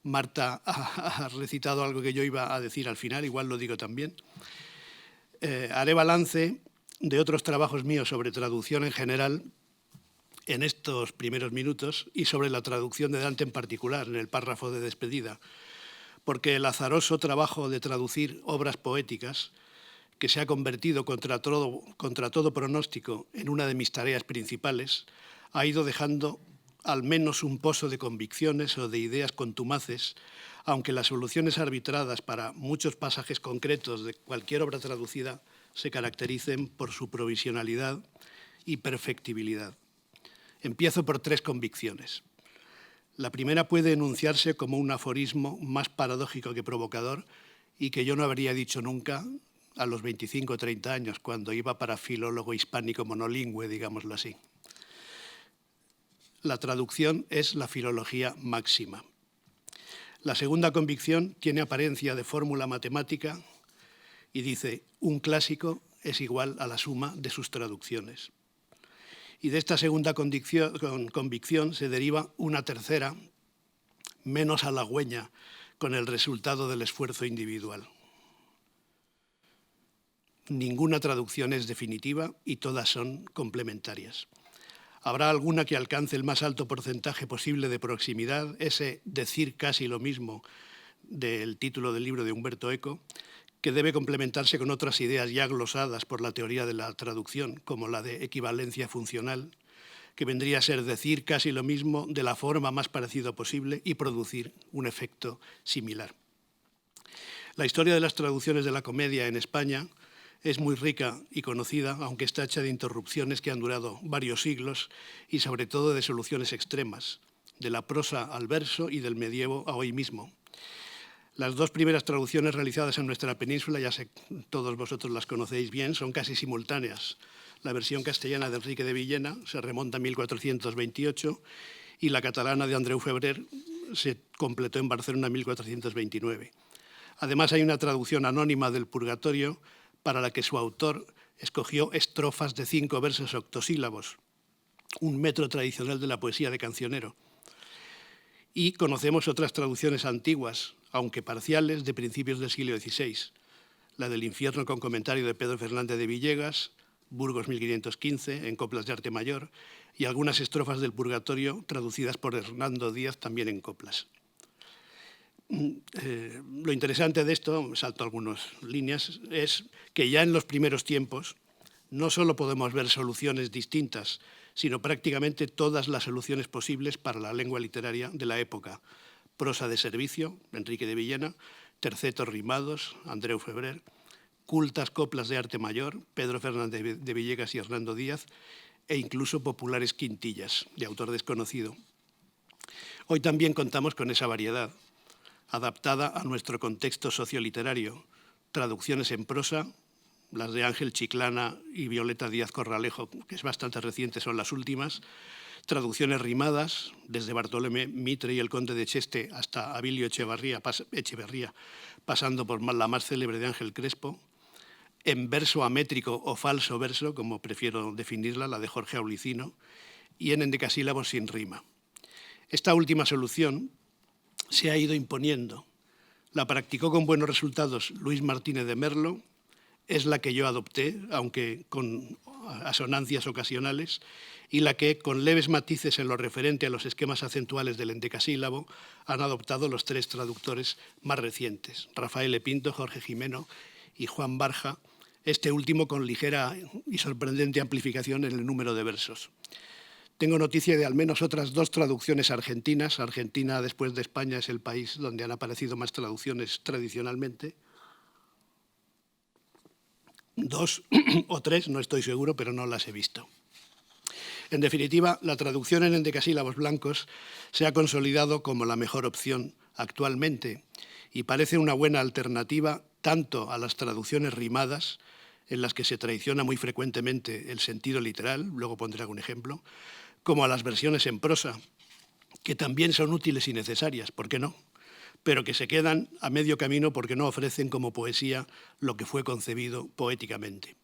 Marta ha recitado algo que yo iba a decir al final, igual lo digo también. Haré balance de otros trabajos míos sobre traducción en general en estos primeros minutos y sobre la traducción de Dante en particular, en el párrafo de despedida, porque el azaroso trabajo de traducir obras poéticas, que se ha convertido contra todo pronóstico en una de mis tareas principales, ha ido dejando al menos un pozo de convicciones o de ideas contumaces, aunque las soluciones arbitradas para muchos pasajes concretos de cualquier obra traducida se caractericen por su provisionalidad y perfectibilidad. Empiezo por 3 convicciones. La primera puede enunciarse como un aforismo más paradójico que provocador y que yo no habría dicho nunca a los 25 o 30 años, cuando iba para filólogo hispánico monolingüe, digámoslo así. La traducción es la filología máxima. La segunda convicción tiene apariencia de fórmula matemática y dice: un clásico es igual a la suma de sus traducciones. Y de esta segunda convicción se deriva una tercera, menos halagüeña, con el resultado del esfuerzo individual. Ninguna traducción es definitiva y todas son complementarias. Habrá alguna que alcance el más alto porcentaje posible de proximidad, ese decir casi lo mismo del título del libro de Umberto Eco, que debe complementarse con otras ideas ya glosadas por la teoría de la traducción, como la de equivalencia funcional, que vendría a ser decir casi lo mismo de la forma más parecida posible y producir un efecto similar. La historia de las traducciones de la comedia en España es muy rica y conocida, aunque está hecha de interrupciones que han durado varios siglos y sobre todo de soluciones extremas, de la prosa al verso y del medievo a hoy mismo. Las 2 primeras traducciones realizadas en nuestra península, ya sé, todos vosotros las conocéis bien, son casi simultáneas. La versión castellana de Enrique de Villena se remonta a 1428 y la catalana de Andreu Febrer se completó en Barcelona en 1429. Además, hay una traducción anónima del Purgatorio para la que su autor escogió estrofas de 5 versos octosílabos, un metro tradicional de la poesía de cancionero. Y conocemos otras traducciones antiguas, aunque parciales, de principios del siglo XVI. La del Infierno con comentario de Pedro Fernández de Villegas, Burgos 1515, en coplas de arte mayor, y algunas estrofas del Purgatorio traducidas por Hernando Díaz, también en coplas. Lo interesante de esto, salto algunas líneas, es que ya en los primeros tiempos no solo podemos ver soluciones distintas, sino prácticamente todas las soluciones posibles para la lengua literaria de la época. Prosa de servicio, Enrique de Villena, tercetos rimados, Andreu Febrer, cultas coplas de arte mayor, Pedro Fernández de Villegas y Hernando Díaz, e incluso populares quintillas, de autor desconocido. Hoy también contamos con esa variedad, adaptada a nuestro contexto socioliterario. Traducciones en prosa, las de Ángel Chiclana y Violeta Díaz Corralejo, que es bastante reciente, son las últimas. Traducciones rimadas, desde Bartolomé Mitre y el Conde de Cheste hasta Abilio Echeverría, pasando por la más célebre de Ángel Crespo. En verso amétrico o falso verso, como prefiero definirla, la de Jorge Aulicino, y en endecasílabos sin rima. Esta última solución se ha ido imponiendo. La practicó con buenos resultados Luis Martínez de Merlo, es la que yo adopté, aunque con asonancias ocasionales, y la que, con leves matices en lo referente a los esquemas acentuales del endecasílabo, han adoptado los 3 traductores más recientes, Rafael Epinto, Jorge Jimeno y Juan Barja, este último con ligera y sorprendente amplificación en el número de versos. Tengo noticia de al menos otras 2 traducciones argentinas. Argentina, después de España, es el país donde han aparecido más traducciones tradicionalmente. 2 o 3, no estoy seguro, pero no las he visto. En definitiva, la traducción en endecasílabos blancos se ha consolidado como la mejor opción actualmente y parece una buena alternativa tanto a las traducciones rimadas, en las que se traiciona muy frecuentemente el sentido literal, luego pondré algún ejemplo, como a las versiones en prosa, que también son útiles y necesarias, ¿por qué no?, pero que se quedan a medio camino porque no ofrecen como poesía lo que fue concebido poéticamente.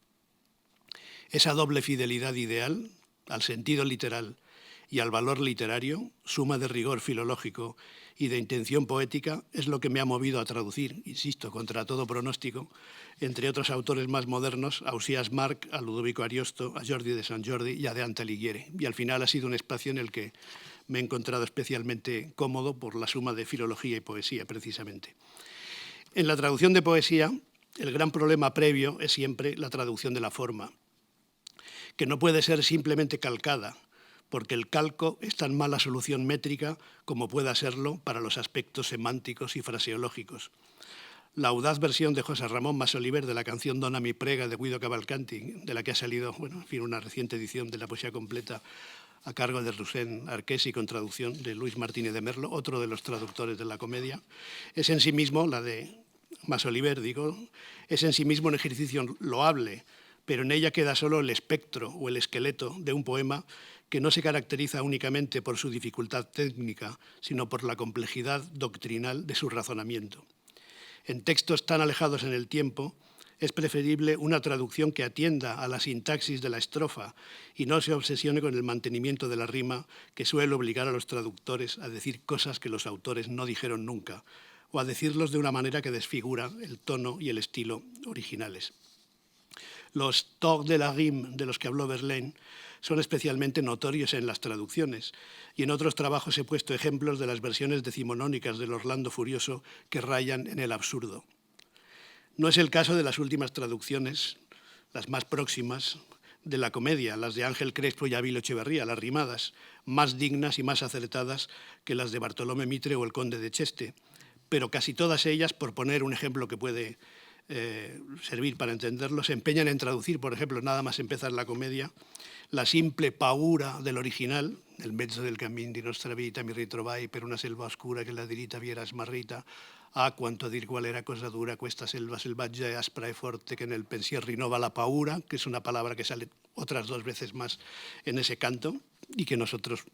Esa doble fidelidad ideal, al sentido literal y al valor literario, suma de rigor filológico y de intención poética es lo que me ha movido a traducir, insisto, contra todo pronóstico, entre otros autores más modernos, a Ausiàs March, a Ludovico Ariosto, a Jordi de Sant Jordi y a Dante Alighieri. Y al final ha sido un espacio en el que me he encontrado especialmente cómodo por la suma de filología y poesía, precisamente. En la traducción de poesía, el gran problema previo es siempre la traducción de la forma, que no puede ser simplemente calcada, porque el calco es tan mala solución métrica como pueda serlo para los aspectos semánticos y fraseológicos. La audaz versión de José Ramón Masoliver de la canción Dona mi prega de Guido Cavalcanti, de la que ha salido una reciente edición de la poesía completa a cargo de Rusén Arquesi con traducción de Luis Martínez de Merlo, otro de los traductores de la comedia, es en sí mismo, la de Masoliver, es en sí mismo un ejercicio loable, pero en ella queda solo el espectro o el esqueleto de un poema que no se caracteriza únicamente por su dificultad técnica, sino por la complejidad doctrinal de su razonamiento. En textos tan alejados en el tiempo, es preferible una traducción que atienda a la sintaxis de la estrofa y no se obsesione con el mantenimiento de la rima, que suele obligar a los traductores a decir cosas que los autores no dijeron nunca, o a decirlos de una manera que desfigura el tono y el estilo originales. Los tocs de la rime de los que habló Verlaine son especialmente notorios en las traducciones, y en otros trabajos he puesto ejemplos de las versiones decimonónicas del Orlando Furioso que rayan en el absurdo. No es el caso de las últimas traducciones, las más próximas, de la comedia, las de Ángel Crespo y Ávilo Echeverría, las rimadas, más dignas y más acertadas que las de Bartolomé Mitre o el Conde de Cheste, pero casi todas ellas, por poner un ejemplo que puede servir para entenderlo, se empeñan en traducir, por ejemplo, nada más empezar la comedia, la simple paura del original, nel mezzo del cammin di nostra vita mi ritrovai per una selva oscura che la diritta vi era smarrita, quanto a dir qual era cosa dura questa selva selvaggia e aspra e forte que en el pensier rinnova la paura, que es una palabra que sale otras 2 veces más en ese canto y que nosotros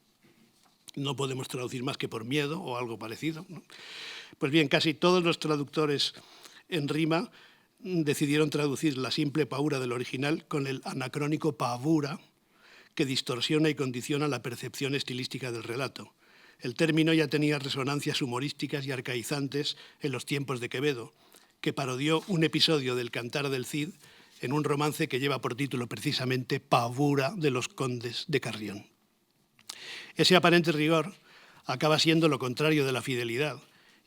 no podemos traducir más que por miedo o algo parecido, ¿no? Pues bien, casi todos los traductores en rima decidieron traducir la simple paura del original con el anacrónico pavura, que distorsiona y condiciona la percepción estilística del relato. El término ya tenía resonancias humorísticas y arcaizantes en los tiempos de Quevedo, que parodió un episodio del Cantar del Cid en un romance que lleva por título precisamente Pavura de los condes de Carrión. Ese aparente rigor acaba siendo lo contrario de la fidelidad,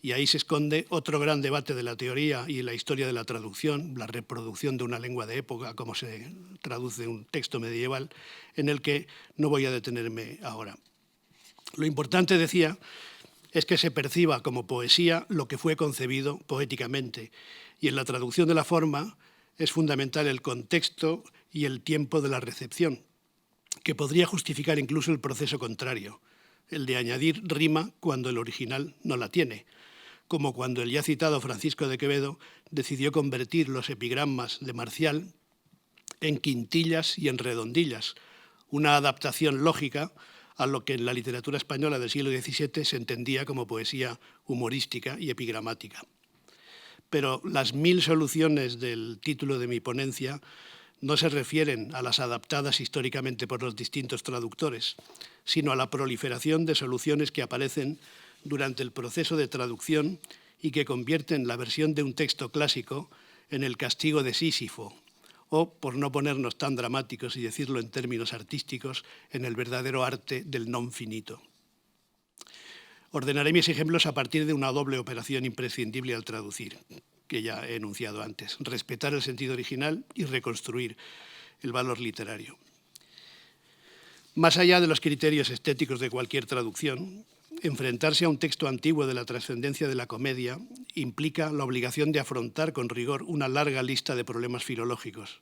y ahí se esconde otro gran debate de la teoría y la historia de la traducción, la reproducción de una lengua de época, como se traduce un texto medieval, en el que no voy a detenerme ahora. Lo importante, decía, es que se perciba como poesía lo que fue concebido poéticamente, y en la traducción de la forma es fundamental el contexto y el tiempo de la recepción, que podría justificar incluso el proceso contrario, el de añadir rima cuando el original no la tiene, como cuando el ya citado Francisco de Quevedo decidió convertir los epigramas de Marcial en quintillas y en redondillas, una adaptación lógica a lo que en la literatura española del siglo XVII se entendía como poesía humorística y epigramática. Pero las 1000 soluciones del título de mi ponencia no se refieren a las adaptadas históricamente por los distintos traductores, sino a la proliferación de soluciones que aparecen durante el proceso de traducción y que convierten la versión de un texto clásico en el castigo de Sísifo, o, por no ponernos tan dramáticos y decirlo en términos artísticos, en el verdadero arte del non finito. Ordenaré mis ejemplos a partir de una doble operación imprescindible al traducir, que ya he enunciado antes: respetar el sentido original y reconstruir el valor literario. Más allá de los criterios estéticos de cualquier traducción, enfrentarse a un texto antiguo de la trascendencia de la comedia implica la obligación de afrontar con rigor una larga lista de problemas filológicos.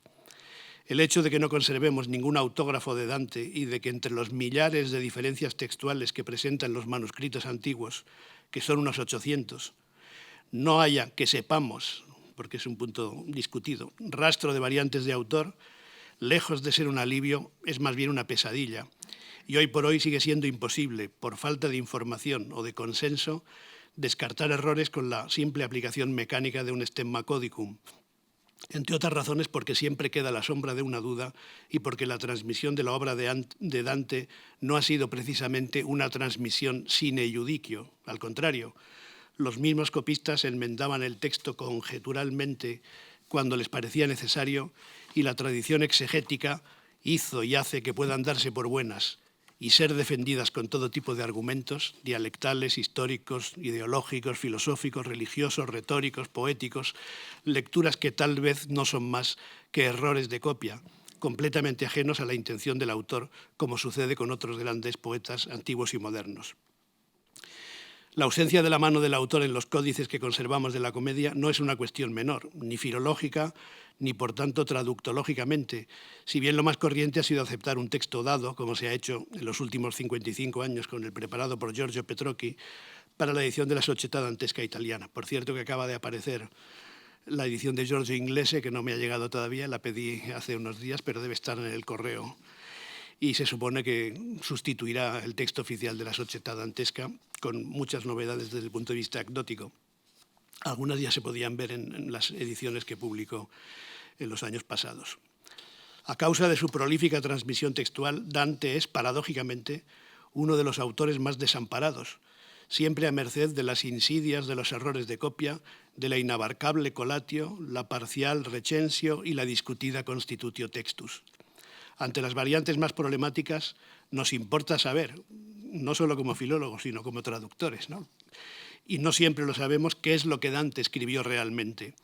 El hecho de que no conservemos ningún autógrafo de Dante y de que entre los millares de diferencias textuales que presentan los manuscritos antiguos, que son unos 800, no haya, que sepamos, porque es un punto discutido, rastro de variantes de autor, lejos de ser un alivio, es más bien una pesadilla. Y hoy por hoy sigue siendo imposible, por falta de información o de consenso, descartar errores con la simple aplicación mecánica de un stemma codicum. entre otras razones porque siempre queda la sombra de una duda y porque la transmisión de la obra de Dante no ha sido precisamente una transmisión sine iudicio, al contrario. Los mismos copistas enmendaban el texto conjeturalmente cuando les parecía necesario y la tradición exegética hizo y hace que puedan darse por buenas y ser defendidas con todo tipo de argumentos, dialectales, históricos, ideológicos, filosóficos, religiosos, retóricos, poéticos, lecturas que tal vez no son más que errores de copia, completamente ajenos a la intención del autor, como sucede con otros grandes poetas antiguos y modernos. La ausencia de la mano del autor en los códices que conservamos de la comedia no es una cuestión menor, ni filológica, ni por tanto traductológicamente, si bien lo más corriente ha sido aceptar un texto dado, como se ha hecho en los últimos 55 años con el preparado por Giorgio Petrocchi para la edición de la Società Dantesca italiana. Por cierto, que acaba de aparecer la edición de Giorgio Inglese, que no me ha llegado todavía, la pedí hace unos días, pero debe estar en el correo. Y se supone que sustituirá el texto oficial de la Società Dantesca con muchas novedades desde el punto de vista anecdótico. Algunas ya se podían ver en las ediciones que publicó en los años pasados. A causa de su prolífica transmisión textual, Dante es, paradójicamente, uno de los autores más desamparados, siempre a merced de las insidias de los errores de copia, de la inabarcable colatio, la parcial recensio y la discutida constitutio textus. Ante las variantes más problemáticas, nos importa saber, no solo como filólogos, sino como traductores, ¿no? Y no siempre lo sabemos qué es lo que Dante escribió realmente,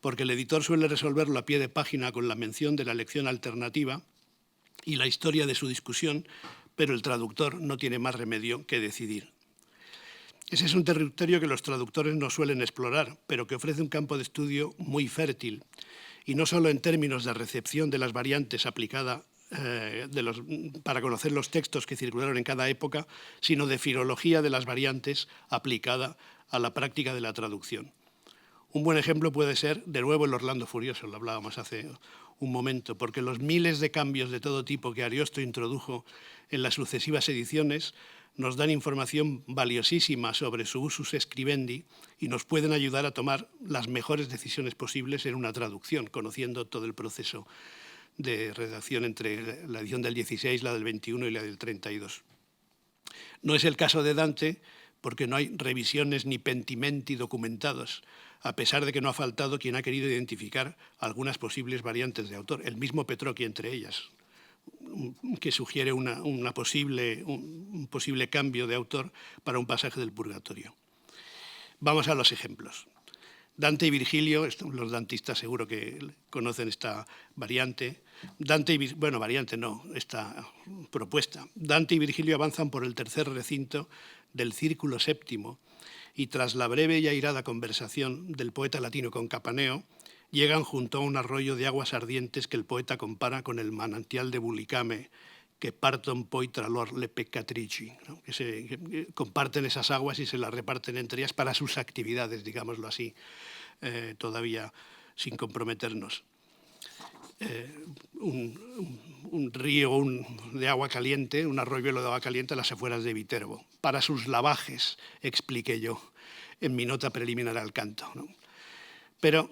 porque el editor suele resolverlo a pie de página con la mención de la lección alternativa y la historia de su discusión, pero el traductor no tiene más remedio que decidir. Ese es un territorio que los traductores no suelen explorar, pero que ofrece un campo de estudio muy fértil, y no solo en términos de recepción de las variantes aplicada para conocer los textos que circularon en cada época, sino de filología de las variantes aplicada a la práctica de la traducción. Un buen ejemplo puede ser, de nuevo, el Orlando Furioso, lo hablábamos hace un momento, porque los miles de cambios de todo tipo que Ariosto introdujo en las sucesivas ediciones nos dan información valiosísima sobre su usus scribendi y nos pueden ayudar a tomar las mejores decisiones posibles en una traducción, conociendo todo el proceso de redacción entre la edición del 16, la del 21 y la del 32. No es el caso de Dante, porque no hay revisiones ni pentimenti documentados, a pesar de que no ha faltado quien ha querido identificar algunas posibles variantes de autor, el mismo Petrocchi entre ellas, que sugiere un posible cambio de autor para un pasaje del Purgatorio. Vamos a los ejemplos. Dante y Virgilio, los dantistas seguro que conocen esta variante. Esta propuesta. Dante y Virgilio avanzan por el tercer recinto del círculo séptimo y tras la breve y airada conversación del poeta latino con Capaneo, llegan junto a un arroyo de aguas ardientes que el poeta compara con el manantial de Bulicame, que parton poi tra lor le peccatrici, ¿no? que comparten esas aguas y se las reparten entre ellas para sus actividades, digámoslo así, todavía sin comprometernos. Un río de agua caliente, un arroyuelo de agua caliente a las afueras de Viterbo, para sus lavajes, expliqué yo en mi nota preliminar al canto, ¿no? Pero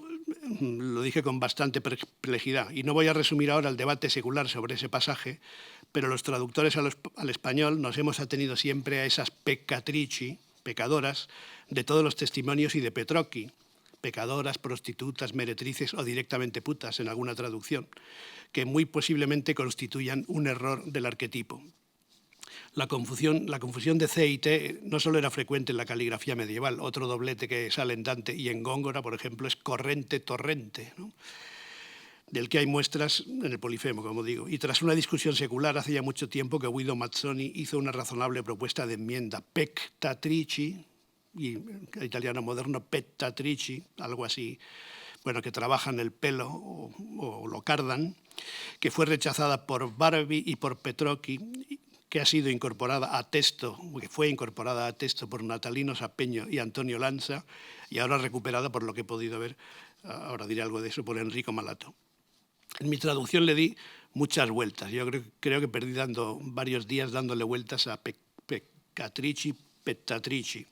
lo dije con bastante perplejidad y no voy a resumir ahora el debate secular sobre ese pasaje, pero los traductores al español nos hemos atenido siempre a esas peccatrici, pecadoras, de todos los testimonios y de Petrocchi, pecadoras, prostitutas, meretrices o directamente putas en alguna traducción, que muy posiblemente constituyan un error del arquetipo. La confusión de C y T no solo era frecuente en la caligrafía medieval, otro doblete que sale en Dante y en Góngora, por ejemplo, es corrente-torrente, ¿no? Del que hay muestras en el Polifemo, como digo. Y tras una discusión secular, hace ya mucho tiempo que Guido Mazzoni hizo una razonable propuesta de enmienda, pectatrici, y el italiano moderno pectatrici, algo así, bueno, que trabajan el pelo o lo cardan, que fue rechazada por Barbi y por Petrocchi, que ha sido incorporada a texto, que fue incorporada a texto por Natalino Sapeño y Antonio Lanza, y ahora recuperada, por lo que he podido ver, ahora diré algo de eso, por Enrico Malato. En mi traducción le di muchas vueltas. Yo creo que perdí varios días dándole vueltas a peccatrici, pectatrici.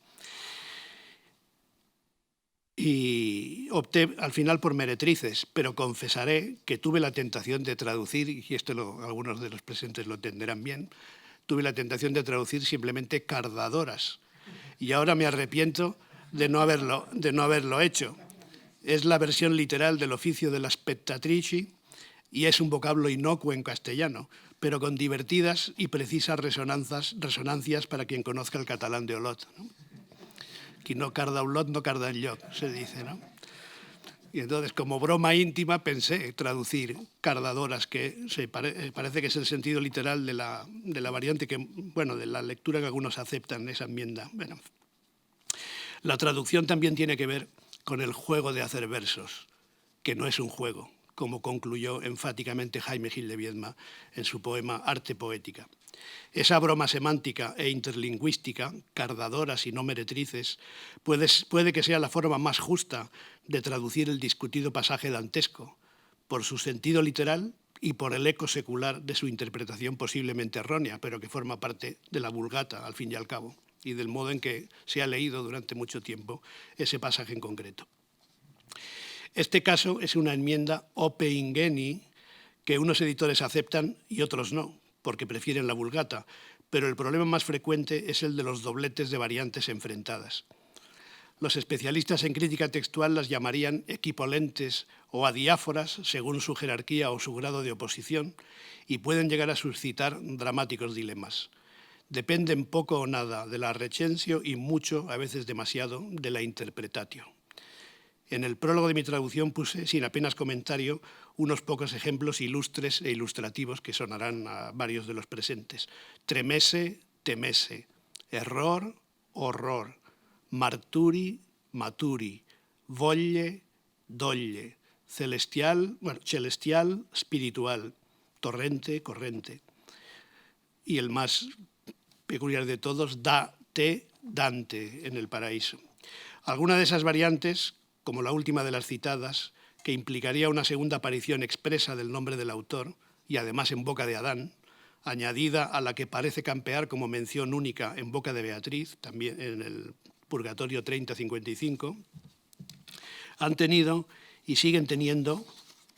y opté al final por meretrices, pero confesaré que tuve la tentación de traducir, y esto algunos de los presentes lo entenderán bien, tuve la tentación de traducir simplemente cardadoras. Y ahora me arrepiento de no haberlo hecho. Es la versión literal del oficio de las spettatrici y es un vocablo inocuo en castellano, pero con divertidas y precisas resonancias para quien conozca el catalán de Olot, ¿no? Qui no carda un lot, no carda enlloc, se dice, ¿no? Y entonces, como broma íntima, pensé traducir cardadoras, que parece que es el sentido literal de la variante, de la lectura que algunos aceptan esa enmienda. Bueno, la traducción también tiene que ver con el juego de hacer versos, que no es un juego, como concluyó enfáticamente Jaime Gil de Viedma en su poema Arte Poética. Esa broma semántica e interlingüística, cardadoras y no meretrices, puede que sea la forma más justa de traducir el discutido pasaje dantesco, por su sentido literal y por el eco secular de su interpretación posiblemente errónea, pero que forma parte de la Vulgata, al fin y al cabo, y del modo en que se ha leído durante mucho tiempo ese pasaje en concreto. Este caso es una enmienda ope ingeni que unos editores aceptan y otros no, porque prefieren la Vulgata, pero el problema más frecuente es el de los dobletes de variantes enfrentadas. Los especialistas en crítica textual las llamarían equipolentes o adiáforas según su jerarquía o su grado de oposición y pueden llegar a suscitar dramáticos dilemas. Dependen poco o nada de la recensio y mucho, a veces demasiado, de la interpretatio. En el prólogo de mi traducción puse, sin apenas comentario, unos pocos ejemplos ilustres e ilustrativos que sonarán a varios de los presentes. Tremese, temese, error, horror, marturi, maturi, volle, dolle, celestial, espiritual, torrente, corrente. Y el más peculiar de todos, date, Dante, en el paraíso. Alguna de esas variantes, como la última de las citadas, que implicaría una segunda aparición expresa del nombre del autor, y además en boca de Adán, añadida a la que parece campear como mención única en boca de Beatriz, también en el Purgatorio 30-55, han tenido y siguen teniendo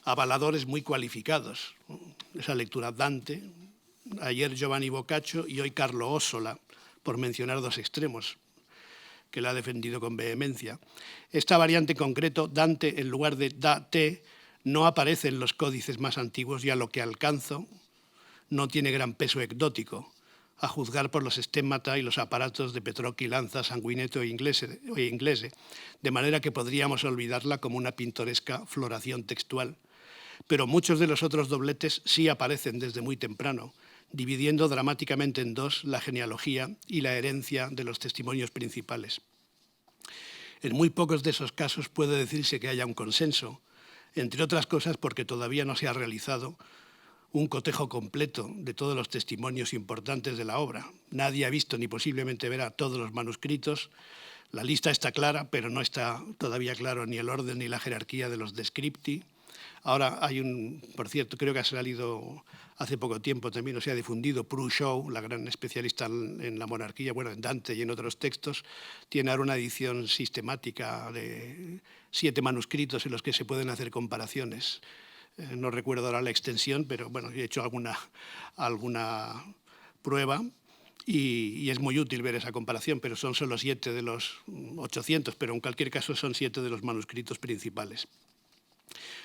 avaladores muy cualificados. Esa lectura Dante, ayer Giovanni Boccaccio y hoy Carlo Ossola, por mencionar dos extremos, que la ha defendido con vehemencia. Esta variante en concreto, Dante, en lugar de date, no aparece en los códices más antiguos y a lo que alcanzo no tiene gran peso ecdótico, a juzgar por los estémata y los aparatos de Petrocchi, Lanza, Sanguineto e Inglese, de manera que podríamos olvidarla como una pintoresca floración textual. Pero muchos de los otros dobletes sí aparecen desde muy temprano, dividiendo dramáticamente en dos la genealogía y la herencia de los testimonios principales. En muy pocos de esos casos puede decirse que haya un consenso, entre otras cosas porque todavía no se ha realizado un cotejo completo de todos los testimonios importantes de la obra. Nadie ha visto ni posiblemente verá todos los manuscritos. La lista está clara, pero no está todavía claro ni el orden ni la jerarquía de los descripti. Ahora hay por cierto, creo que ha salido hace poco tiempo también, se ha difundido, Prue Shaw, la gran especialista en la monarquía, bueno, en Dante y en otros textos, tiene ahora una edición sistemática de 7 manuscritos en los que se pueden hacer comparaciones. No recuerdo ahora la extensión, pero bueno, he hecho alguna prueba y es muy útil ver esa comparación, pero son solo 7 de los 800, pero en cualquier caso son 7 de los manuscritos principales.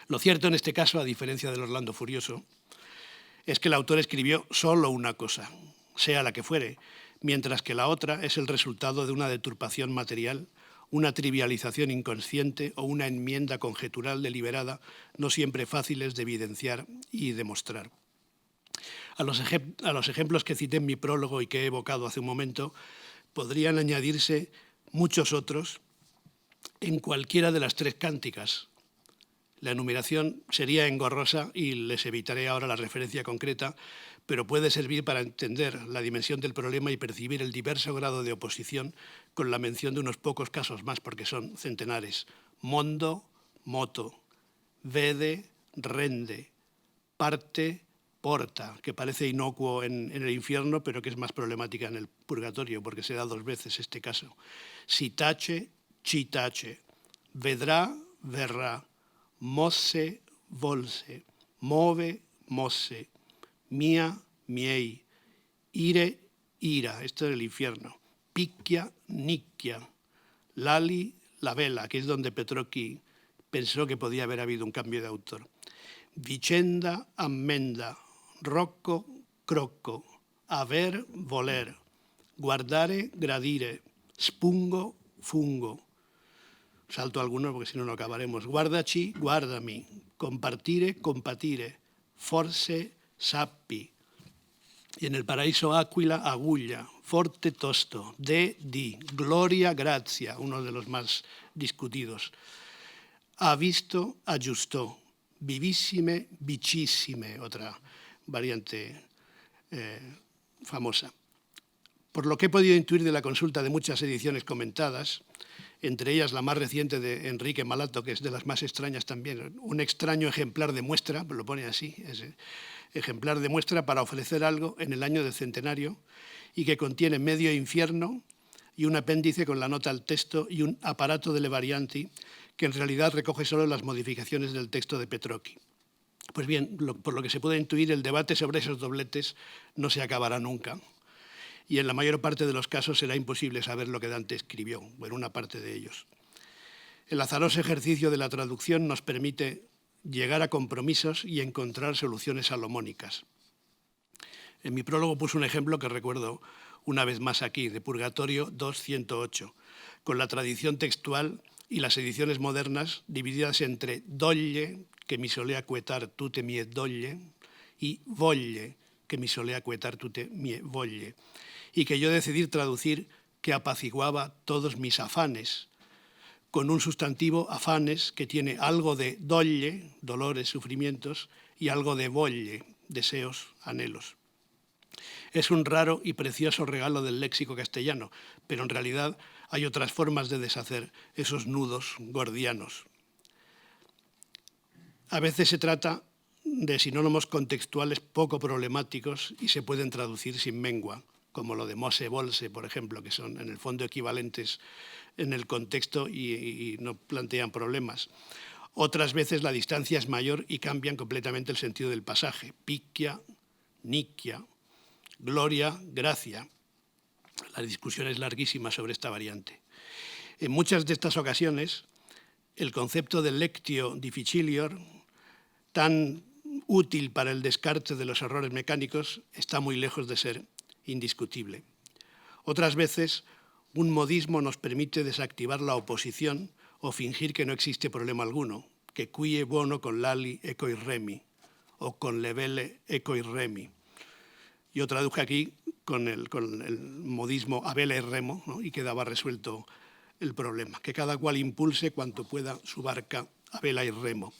Lo cierto en este caso, a diferencia del Orlando Furioso, es que el autor escribió solo una cosa, sea la que fuere, mientras que la otra es el resultado de una deturpación material, una trivialización inconsciente o una enmienda conjetural deliberada, no siempre fáciles de evidenciar y demostrar. A los ejemplos que cité en mi prólogo y que he evocado hace un momento, podrían añadirse muchos otros en cualquiera de las 3 cánticas. La enumeración sería engorrosa y les evitaré ahora la referencia concreta, pero puede servir para entender la dimensión del problema y percibir el diverso grado de oposición con la mención de unos pocos casos más, porque son centenares. Mondo, moto, vede, rende, parte, porta, que parece inocuo en el infierno, pero que es más problemática en el purgatorio, porque se da 2 veces este caso. Citace, citace, vedrà, verrà, mosse, volse, move, mosse, mía, miei, ire, ira, esto es el infierno, picchia, nicchia, lali, la vela, que es donde Petrocchi pensó que podía haber habido un cambio de autor. Vicenda, ammenda, rocco, crocco, aver, voler, guardare, gradire, spungo, fungo. Salto algunos porque si no, no acabaremos. Guardaci, guardami, compartire, compatire, forse, sappi. Y en el paraíso Áquila, agulla, forte, tosto, de, di, gloria, grazia, uno de los más discutidos. Ha visto, ajustó, vivissime, vicissime, otra variante famosa. Por lo que he podido intuir de la consulta de muchas ediciones comentadas, entre ellas la más reciente de Enrique Malato, que es de las más extrañas también, un extraño ejemplar de muestra, lo pone así, ejemplar de muestra para ofrecer algo en el año del centenario y que contiene medio infierno y un apéndice con la nota al texto y un aparato de Levarianti que en realidad recoge solo las modificaciones del texto de Petrocchi. Pues bien, por lo que se puede intuir, el debate sobre esos dobletes no se acabará nunca y en la mayor parte de los casos será imposible saber lo que Dante escribió, bueno, una parte de ellos. El azaroso ejercicio de la traducción nos permite llegar a compromisos y encontrar soluciones salomónicas. En mi prólogo puse un ejemplo que recuerdo una vez más aquí, de Purgatorio 2.108, con la tradición textual y las ediciones modernas divididas entre dolle, que mi solea quietar tute mie dolle, y volle, que mi solea quietar tute mie volle, y que yo decidí traducir que apaciguaba todos mis afanes, con un sustantivo afanes que tiene algo de dolle, dolores, sufrimientos, y algo de volle, deseos, anhelos. Es un raro y precioso regalo del léxico castellano, pero en realidad hay otras formas de deshacer esos nudos gordianos. A veces se trata de sinónimos contextuales poco problemáticos y se pueden traducir sin mengua, como lo de mose, bolse, por ejemplo, que son en el fondo equivalentes en el contexto y no plantean problemas. Otras veces la distancia es mayor y cambian completamente el sentido del pasaje. Picchia, nicchia, gloria, gracia. La discusión es larguísima sobre esta variante. En muchas de estas ocasiones, el concepto de lectio difficilior, tan útil para el descarte de los errores mecánicos, está muy lejos de ser indiscutible. Otras veces, un modismo nos permite desactivar la oposición o fingir que no existe problema alguno, que quie bono con lali ecoi remi, o con levele ecoi remi. Yo traduje aquí con el modismo a vela y remo, ¿no? Y quedaba resuelto el problema, que cada cual impulse cuanto pueda su barca a vela y remo.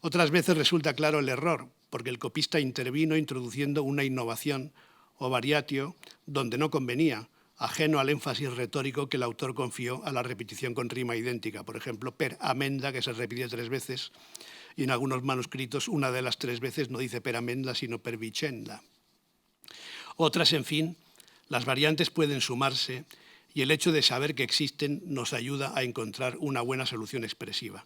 Otras veces resulta claro el error, porque el copista intervino introduciendo una innovación o variatio donde no convenía, ajeno al énfasis retórico que el autor confió a la repetición con rima idéntica. Por ejemplo, per amenda, que se repite 3 veces, y en algunos manuscritos una de las 3 veces no dice per amenda, sino per vicenda. Otras, en fin, las variantes pueden sumarse y el hecho de saber que existen nos ayuda a encontrar una buena solución expresiva.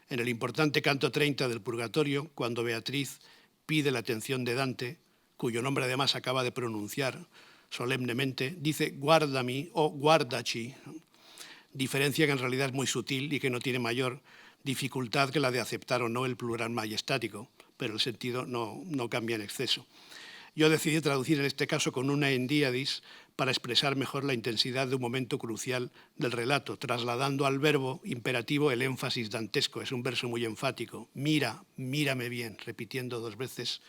En el importante canto 30 del Purgatorio, cuando Beatriz pide la atención de Dante, cuyo nombre además acaba de pronunciar solemnemente, dice guardami o guardaci, diferencia que en realidad es muy sutil y que no tiene mayor dificultad que la de aceptar o no el plural majestático, pero el sentido no cambia en exceso. Yo decidí traducir en este caso con una endíadis para expresar mejor la intensidad de un momento crucial del relato, trasladando al verbo imperativo el énfasis dantesco. Es un verso muy enfático. Mira, mírame bien, repitiendo 2 veces,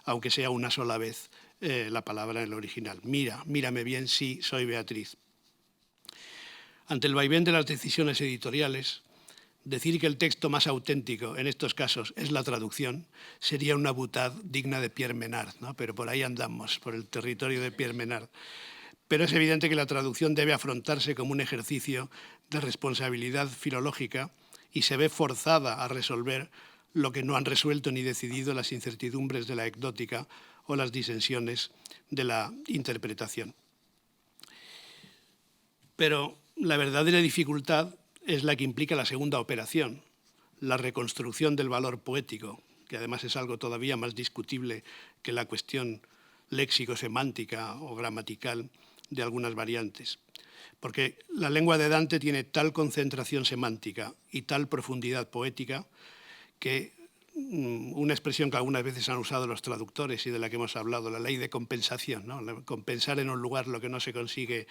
aunque sea una sola vez la palabra en el original. Mira, mírame bien, sí, soy Beatriz. Ante el vaivén de las decisiones editoriales, decir que el texto más auténtico en estos casos es la traducción sería una butad digna de Pierre Menard, ¿no? Pero por ahí andamos, por el territorio de Pierre Menard. Pero es evidente que la traducción debe afrontarse como un ejercicio de responsabilidad filológica y se ve forzada a resolver lo que no han resuelto ni decidido las incertidumbres de la ecdótica o las disensiones de la interpretación. Pero la verdadera dificultad es la que implica la segunda operación, la reconstrucción del valor poético, que además es algo todavía más discutible que la cuestión léxico-semántica o gramatical de algunas variantes. Porque la lengua de Dante tiene tal concentración semántica y tal profundidad poética que una expresión que algunas veces han usado los traductores y de la que hemos hablado, la ley de compensación, ¿no? Compensar en un lugar lo que no se consigue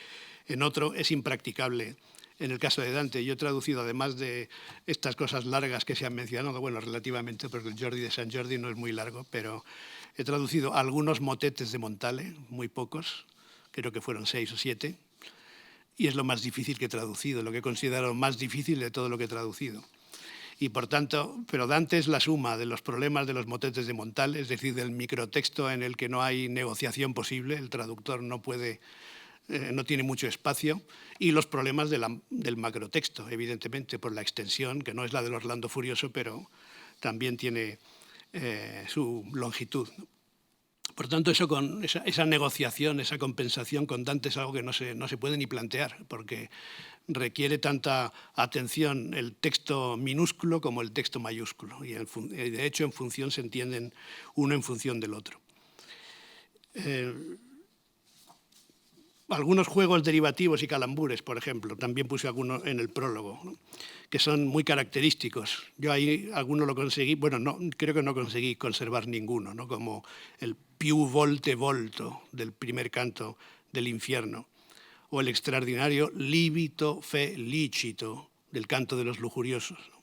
en otro es impracticable en el caso de Dante. Yo he traducido, además de estas cosas largas que se han mencionado, bueno, relativamente, porque el Jordi de Sant Jordi no es muy largo, pero he traducido algunos motetes de Montale, muy pocos, creo que fueron 6 o 7, y es lo más difícil que he traducido, lo que he considerado más difícil de todo lo que he traducido. Y por tanto, pero Dante es la suma de los problemas de los motetes de Montale, es decir, del microtexto en el que no hay negociación posible, el traductor no puede, no tiene mucho espacio, y los problemas del macrotexto, evidentemente, por la extensión, que no es la del Orlando Furioso, pero también tiene su longitud. Por tanto, eso con esa negociación, esa compensación con Dante es algo que no se puede ni plantear, porque requiere tanta atención el texto minúsculo como el texto mayúsculo, y de hecho en función se entienden uno en función del otro. Algunos juegos derivativos y calambures, por ejemplo, también puse algunos en el prólogo, ¿no? Que son muy característicos. Yo ahí alguno lo conseguí, bueno, no, creo que no conseguí conservar ninguno, ¿no? Como el più volte volto del primer canto del infierno, o el extraordinario libito felicito del canto de los lujuriosos, ¿no?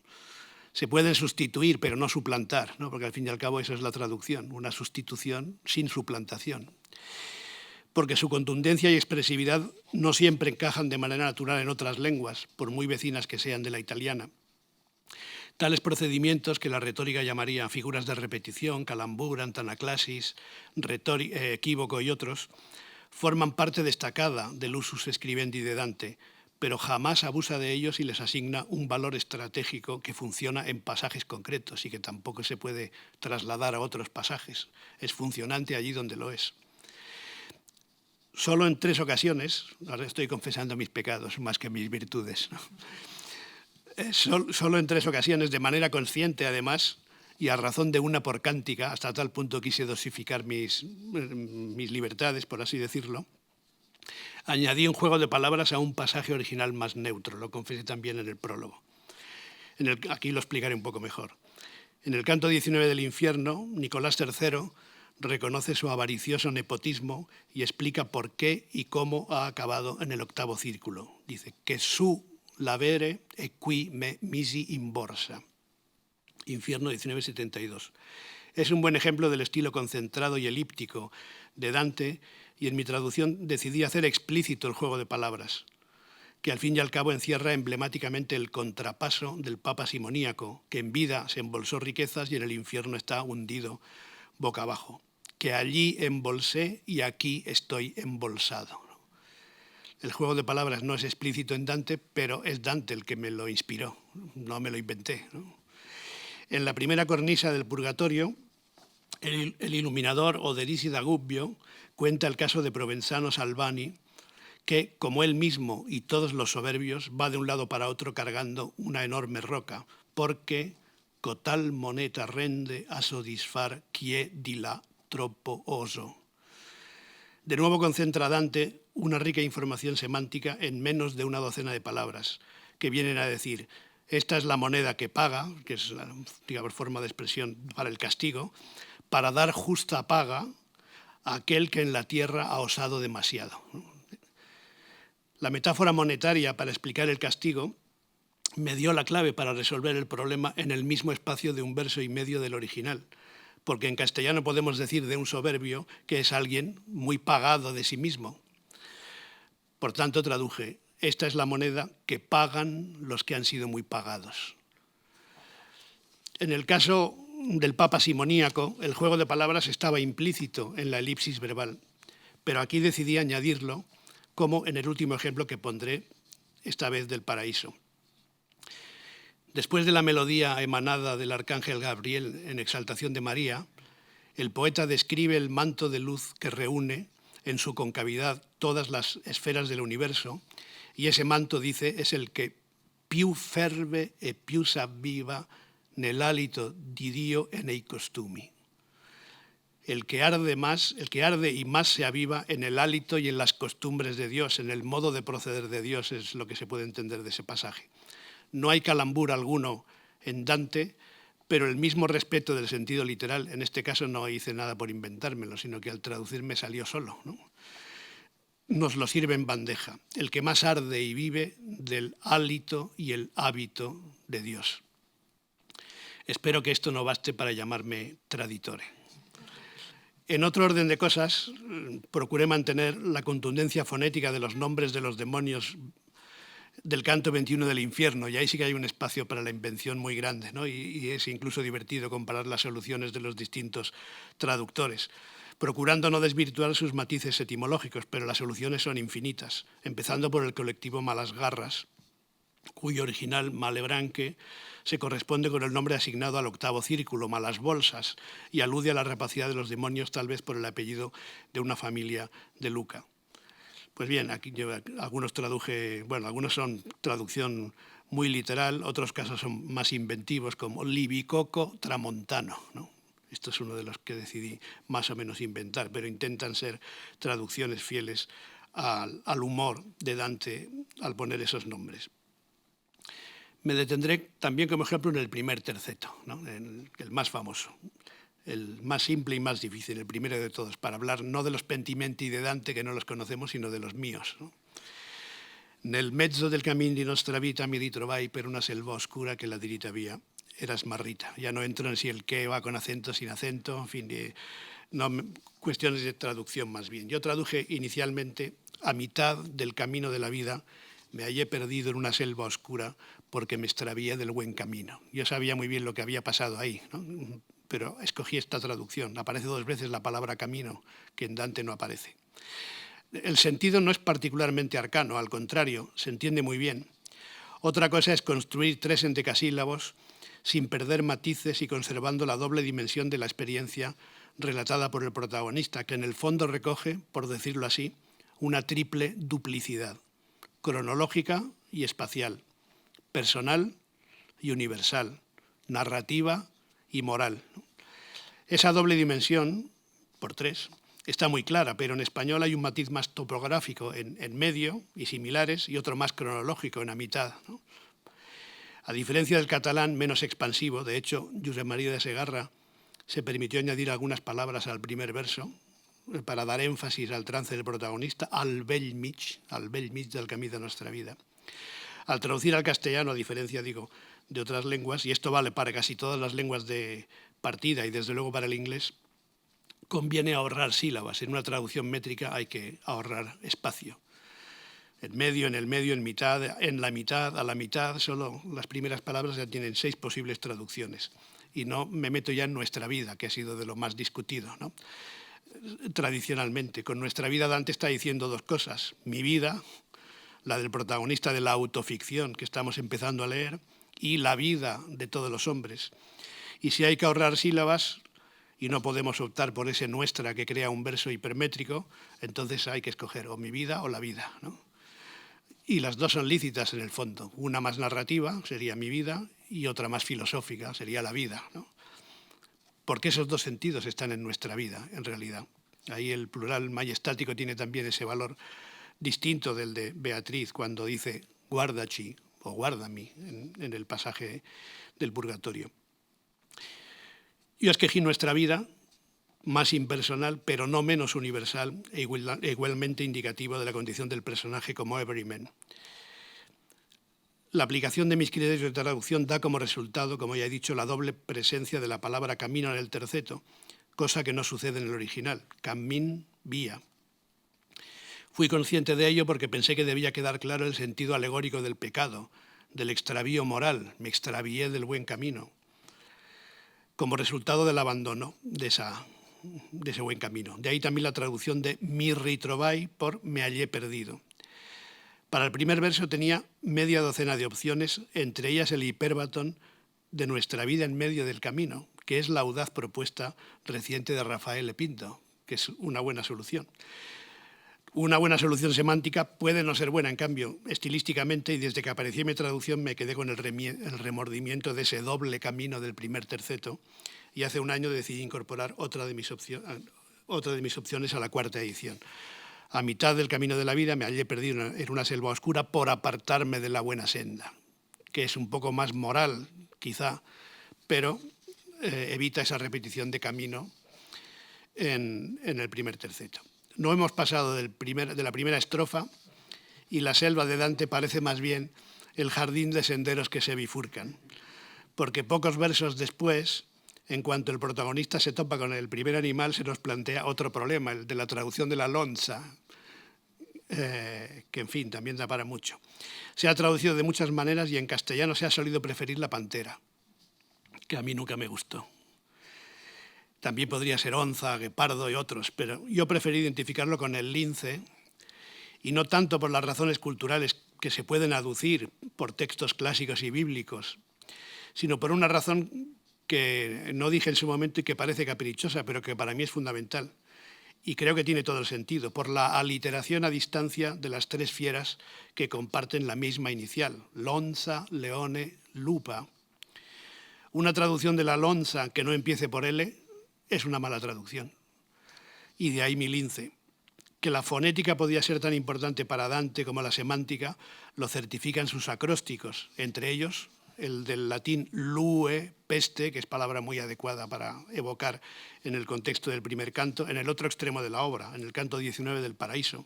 Se pueden sustituir, pero no suplantar, ¿no? Porque al fin y al cabo eso es la traducción, una sustitución sin suplantación. Porque su contundencia y expresividad no siempre encajan de manera natural en otras lenguas, por muy vecinas que sean de la italiana. Tales procedimientos, que la retórica llamaría figuras de repetición, calambur, antanaclasis, equívoco y otros, forman parte destacada del usus scribendi de Dante, pero jamás abusa de ellos y les asigna un valor estratégico que funciona en pasajes concretos y que tampoco se puede trasladar a otros pasajes. Es funcionante allí donde lo es. Solo en 3 ocasiones, ahora estoy confesando mis pecados más que mis virtudes, ¿no? Solo en 3 ocasiones, de manera consciente además, y a razón de una por cántica, hasta tal punto quise dosificar mis libertades, por así decirlo, añadí un juego de palabras a un pasaje original más neutro, lo confesé también en el prólogo. Aquí lo explicaré un poco mejor. En el canto 19 del infierno, Nicolás III reconoce su avaricioso nepotismo y explica por qué y cómo ha acabado en el 8º círculo. Dice que su lavere e qui me misi in borsa. Infierno 1972. Es un buen ejemplo del estilo concentrado y elíptico de Dante, y en mi traducción decidí hacer explícito el juego de palabras, que al fin y al cabo encierra emblemáticamente el contrapaso del Papa simoníaco, que en vida se embolsó riquezas y en el infierno está hundido boca abajo. Que allí embolsé y aquí estoy embolsado. El juego de palabras no es explícito en Dante, pero es Dante el que me lo inspiró, no me lo inventé, ¿no? En la primera cornisa del Purgatorio, el iluminador Oderisi da Gubbio cuenta el caso de Provenzano Salvani, que, como él mismo y todos los soberbios, va de un lado para otro cargando una enorme roca, porque cotal moneta rende a sodisfar chi è di là troppo oso. De nuevo concentra Dante una rica información semántica en menos de una docena de palabras, que vienen a decir: esta es la moneda que paga, que es la, digamos, forma de expresión para el castigo, para dar justa paga a aquel que en la tierra ha osado demasiado. La metáfora monetaria para explicar el castigo me dio la clave para resolver el problema en el mismo espacio de un verso y medio del original, porque en castellano podemos decir de un soberbio que es alguien muy pagado de sí mismo. Por tanto, traduje: esta es la moneda que pagan los que han sido muy pagados. En el caso del Papa simoníaco, el juego de palabras estaba implícito en la elipsis verbal, pero aquí decidí añadirlo, como en el último ejemplo que pondré, esta vez del paraíso. Después de la melodía emanada del arcángel Gabriel en exaltación de María, el poeta describe el manto de luz que reúne en su concavidad todas las esferas del universo, y ese manto, dice, es el que più ferve e più s'avviva nell'alito di Dio e nei costumi. El que arde y más se aviva en el hálito y en las costumbres de Dios, en el modo de proceder de Dios, es lo que se puede entender de ese pasaje. No hay calambur alguno en Dante, pero el mismo respeto del sentido literal. En este caso no hice nada por inventármelo, sino que al traducirme salió solo, ¿no? Nos lo sirve en bandeja. El que más arde y vive del hálito y el hábito de Dios. Espero que esto no baste para llamarme traditore. En otro orden de cosas, procuré mantener la contundencia fonética de los nombres de los demonios del canto 21 del infierno, y ahí sí que hay un espacio para la invención muy grande, ¿no? Y es incluso divertido comparar las soluciones de los distintos traductores, procurando no desvirtuar sus matices etimológicos, pero las soluciones son infinitas, empezando por el colectivo Malasgarras, cuyo original Malebranque se corresponde con el nombre asignado al octavo círculo, Malas Bolsas, y alude a la rapacidad de los demonios, tal vez por el apellido de una familia de Luca. Pues bien, aquí yo algunos son traducción muy literal, otros casos son más inventivos, como Libicoco Tramontano, ¿no? Esto es uno de los que decidí más o menos inventar, pero intentan ser traducciones fieles al humor de Dante al poner esos nombres. Me detendré también como ejemplo en el primer terceto, ¿no? El más famoso, el más simple y más difícil, el primero de todos, para hablar no de los pentimenti de Dante, que no los conocemos, sino de los míos, ¿no? Nel mezzo del cammin di nostra vita mi ritrovai per una selva oscura che la dirita via era smarrita. Ya no entro en si el qué va con acento, sin acento, en fin, cuestiones de traducción más bien. Yo traduje inicialmente a mitad del camino de la vida, me hallé perdido en una selva oscura porque me extravié del buen camino. Yo sabía muy bien lo que había pasado ahí, ¿no? Pero escogí esta traducción. Aparece 2 veces la palabra camino, que en Dante no aparece. El sentido no es particularmente arcano, al contrario, se entiende muy bien. Otra cosa es construir 3 endecasílabos sin perder matices y conservando la doble dimensión de la experiencia relatada por el protagonista, que en el fondo recoge, por decirlo así, una triple duplicidad, cronológica y espacial, personal y universal, narrativa y moral. Esa doble dimensión, por 3, está muy clara, pero en español hay un matiz más topográfico en medio y similares y otro más cronológico en la mitad, ¿no? A diferencia del catalán, menos expansivo, de hecho, Josep María de Segarra se permitió añadir algunas palabras al primer verso para dar énfasis al trance del protagonista, al bell mig del camí de nuestra vida. Al traducir al castellano, a diferencia, digo, de otras lenguas, y esto vale para casi todas las lenguas de partida y desde luego para el inglés, conviene ahorrar sílabas. En una traducción métrica hay que ahorrar espacio. En medio, en el medio, en mitad, en la mitad, a la mitad, solo las primeras palabras ya tienen 6 posibles traducciones. Y no me meto ya en nuestra vida, que ha sido de lo más discutido, ¿no? Tradicionalmente. Con nuestra vida Dante está diciendo 2 cosas. Mi vida, la del protagonista de la autoficción que estamos empezando a leer, y la vida de todos los hombres. Y si hay que ahorrar sílabas y no podemos optar por ese nuestra que crea un verso hipermétrico, entonces hay que escoger o mi vida o la vida, ¿no? Y las 2 son lícitas en el fondo. Una más narrativa, sería mi vida, y otra más filosófica, sería la vida, ¿no? Porque esos 2 sentidos están en nuestra vida, en realidad. Ahí el plural majestático tiene también ese valor distinto del de Beatriz, cuando dice guardaci o guardami en el pasaje del Purgatorio. Yo escogí nuestra vida, más impersonal, pero no menos universal e igualmente indicativo de la condición del personaje como everyman. La aplicación de mis criterios de traducción da como resultado, como ya he dicho, la doble presencia de la palabra camino en el terceto, cosa que no sucede en el original, camin, vía. Fui consciente de ello porque pensé que debía quedar claro el sentido alegórico del pecado, del extravío moral, me extravié del buen camino, como resultado del abandono de ese buen camino. De ahí también la traducción de mi ritrovai por me hallé perdido. Para el primer verso tenía media docena de opciones, entre ellas el hipérbaton de nuestra vida en medio del camino, que es la audaz propuesta reciente de Rafael Epinto, que es una buena solución. Una buena solución semántica puede no ser buena, en cambio, estilísticamente, y desde que apareció mi traducción me quedé con el remordimiento de ese doble camino del primer terceto, y hace un año decidí incorporar otra de mis opciones a la cuarta edición. A mitad del camino de la vida me hallé perdido en una selva oscura por apartarme de la buena senda, que es un poco más moral, quizá, pero evita esa repetición de camino en el primer terceto. No hemos pasado de la primera estrofa y la selva de Dante parece más bien el jardín de senderos que se bifurcan, porque pocos versos después, en cuanto el protagonista se topa con el primer animal, se nos plantea otro problema, el de la traducción de la lonza, que en fin, también da para mucho. Se ha traducido de muchas maneras y en castellano se ha solido preferir la pantera, que a mí nunca me gustó. También podría ser onza, guepardo y otros, pero yo preferí identificarlo con el lince, y no tanto por las razones culturales que se pueden aducir por textos clásicos y bíblicos, sino por una razón que no dije en su momento y que parece caprichosa, pero que para mí es fundamental. Y creo que tiene todo el sentido, por la aliteración a distancia de las tres fieras que comparten la misma inicial, lonza, leone, lupa. Una traducción de la lonza que no empiece por L es una mala traducción. Y de ahí mi lince. Que la fonética podía ser tan importante para Dante como la semántica lo certifican sus acrósticos, entre ellos el del latín lue, peste, que es palabra muy adecuada para evocar en el contexto del primer canto, en el otro extremo de la obra, en el canto 19 del Paraíso.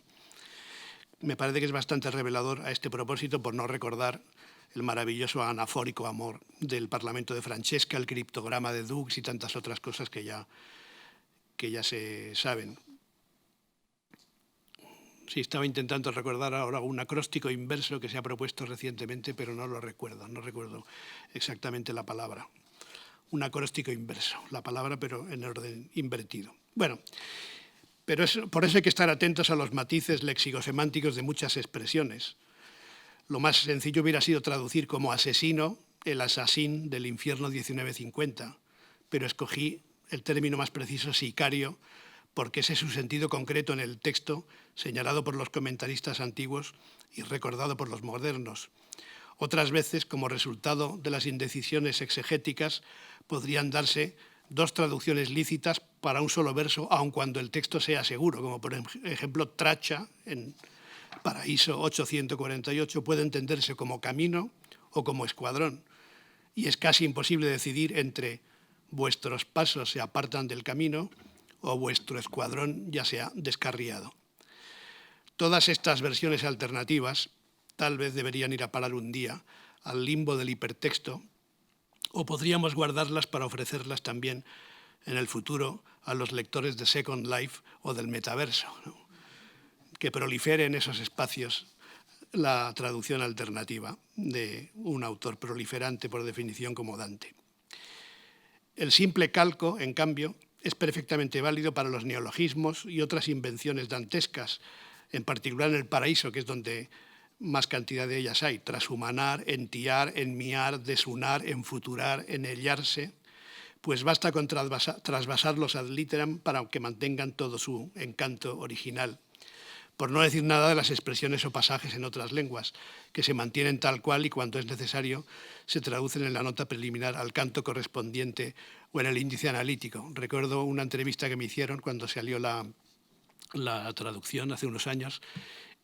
Me parece que es bastante revelador a este propósito por no recordar el maravilloso anafórico amor del Parlamento de Francesca, el criptograma de Dux y tantas otras cosas que ya se saben. Sí, estaba intentando recordar ahora un acróstico inverso que se ha propuesto recientemente, pero no lo recuerdo, no recuerdo exactamente la palabra. Un acróstico inverso, la palabra, pero en orden invertido. Bueno, pero por eso hay que estar atentos a los matices léxico-semánticos de muchas expresiones. Lo más sencillo hubiera sido traducir como asesino el asesín del infierno 1950, pero escogí el término más preciso, sicario, porque ese es su sentido concreto en el texto, señalado por los comentaristas antiguos y recordado por los modernos. Otras veces, como resultado de las indecisiones exegéticas, podrían darse dos traducciones lícitas para un solo verso, aun cuando el texto sea seguro, como por ejemplo tracha en Paraíso 848 puede entenderse como camino o como escuadrón, y es casi imposible decidir entre vuestros pasos se apartan del camino o vuestro escuadrón ya se ha descarriado. Todas estas versiones alternativas tal vez deberían ir a parar un día al limbo del hipertexto, o podríamos guardarlas para ofrecerlas también en el futuro a los lectores de Second Life o del metaverso, ¿no? Que prolifere en esos espacios la traducción alternativa de un autor proliferante por definición como Dante. El simple calco, en cambio, es perfectamente válido para los neologismos y otras invenciones dantescas, en particular en el Paraíso, que es donde más cantidad de ellas hay: transhumanar, entiar, enmiar, desunar, enfuturar, enellarse. Pues basta con trasvasarlos ad literam para que mantengan todo su encanto original. Por no decir nada de las expresiones o pasajes en otras lenguas, que se mantienen tal cual y cuando es necesario se traducen en la nota preliminar al canto correspondiente o en el índice analítico. Recuerdo una entrevista que me hicieron cuando salió la traducción hace unos años,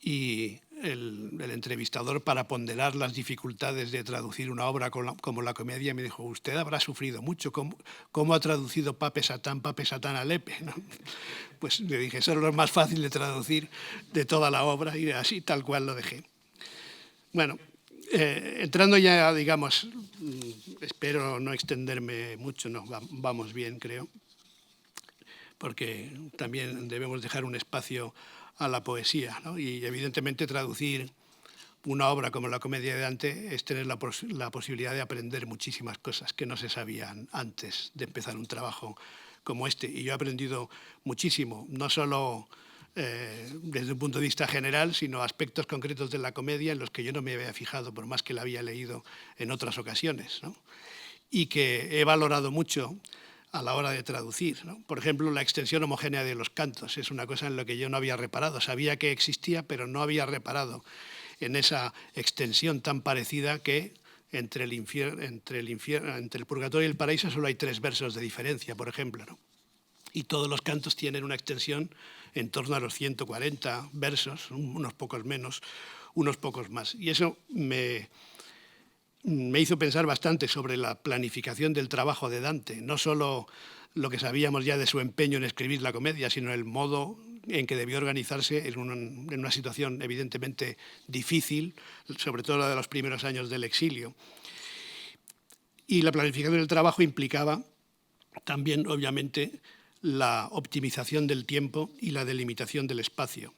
y el entrevistador, para ponderar las dificultades de traducir una obra como la comedia, me dijo: usted habrá sufrido mucho. ¿Cómo ha traducido Pape Satán a Lepe? ¿No? Pues le dije, eso es lo más fácil de traducir de toda la obra, y así tal cual lo dejé. Bueno, entrando ya, digamos, espero no extenderme mucho, no, vamos bien, creo, porque también debemos dejar un espacio a la poesía, ¿no? Y evidentemente traducir una obra como la comedia de Dante es tener la posibilidad de aprender muchísimas cosas que no se sabían antes de empezar un trabajo como este. Y yo he aprendido muchísimo, no solo desde un punto de vista general, sino aspectos concretos de la comedia en los que yo no me había fijado, por más que la había leído en otras ocasiones, ¿no? Y que he valorado mucho a la hora de traducir, ¿no? Por ejemplo, la extensión homogénea de los cantos es una cosa en la que yo no había reparado. Sabía que existía, pero no había reparado en esa extensión tan parecida que entre el purgatorio y el paraíso solo hay 3 versos de diferencia, por ejemplo, ¿no? Y todos los cantos tienen una extensión en torno a los 140 versos, unos pocos menos, unos pocos más. Y eso me hizo pensar bastante sobre la planificación del trabajo de Dante, no solo lo que sabíamos ya de su empeño en escribir la comedia, sino el modo en que debió organizarse en una situación evidentemente difícil, sobre todo la de los primeros años del exilio. Y la planificación del trabajo implicaba también, obviamente, la optimización del tiempo y la delimitación del espacio.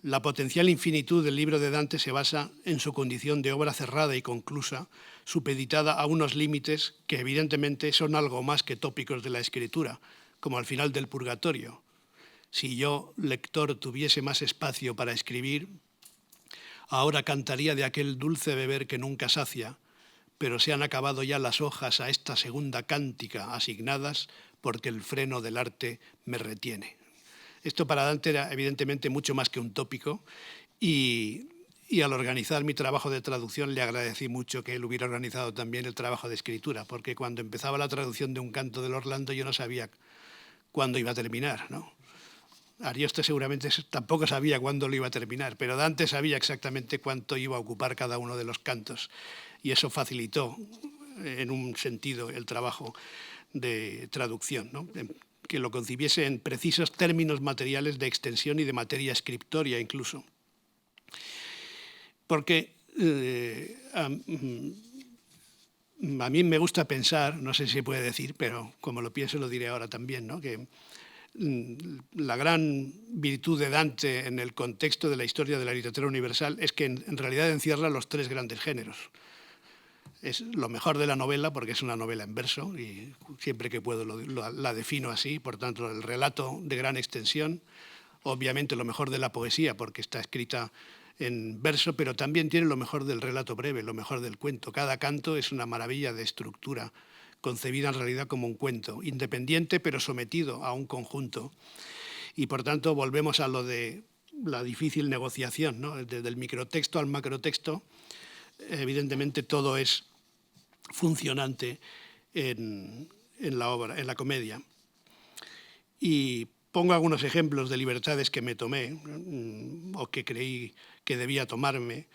La potencial infinitud del libro de Dante se basa en su condición de obra cerrada y conclusa, supeditada a unos límites que evidentemente son algo más que tópicos de la escritura, como al final del Purgatorio. Si yo, lector, tuviese más espacio para escribir, ahora cantaría de aquel dulce beber que nunca sacia, pero se han acabado ya las hojas a esta segunda cántica asignadas porque el freno del arte me retiene. Esto para Dante era evidentemente mucho más que un tópico y al organizar mi trabajo de traducción le agradecí mucho que él hubiera organizado también el trabajo de escritura, porque cuando empezaba la traducción de un canto del Orlando yo no sabía cuándo iba a terminar, ¿no? Ariosto seguramente tampoco sabía cuándo lo iba a terminar, pero Dante sabía exactamente cuánto iba a ocupar cada uno de los cantos y eso facilitó en un sentido el trabajo de traducción, ¿no? Que lo concibiese en precisos términos materiales de extensión y de materia escriptoria incluso. Porque a mí me gusta pensar, no sé si se puede decir, pero como lo pienso lo diré ahora también, ¿no? Que la gran virtud de Dante en el contexto de la historia de la literatura universal es que en realidad encierra los 3 grandes géneros. Es lo mejor de la novela, porque es una novela en verso, y siempre que puedo la defino así, por tanto, el relato de gran extensión, obviamente lo mejor de la poesía, porque está escrita en verso, pero también tiene lo mejor del relato breve, lo mejor del cuento. Cada canto es una maravilla de estructura, concebida en realidad como un cuento, independiente pero sometido a un conjunto. Y por tanto volvemos a lo de la difícil negociación, ¿no? Desde el microtexto al macrotexto, evidentemente todo es funcionante en la obra, en la comedia. Y pongo algunos ejemplos de libertades que me tomé o que creí que debía tomarme,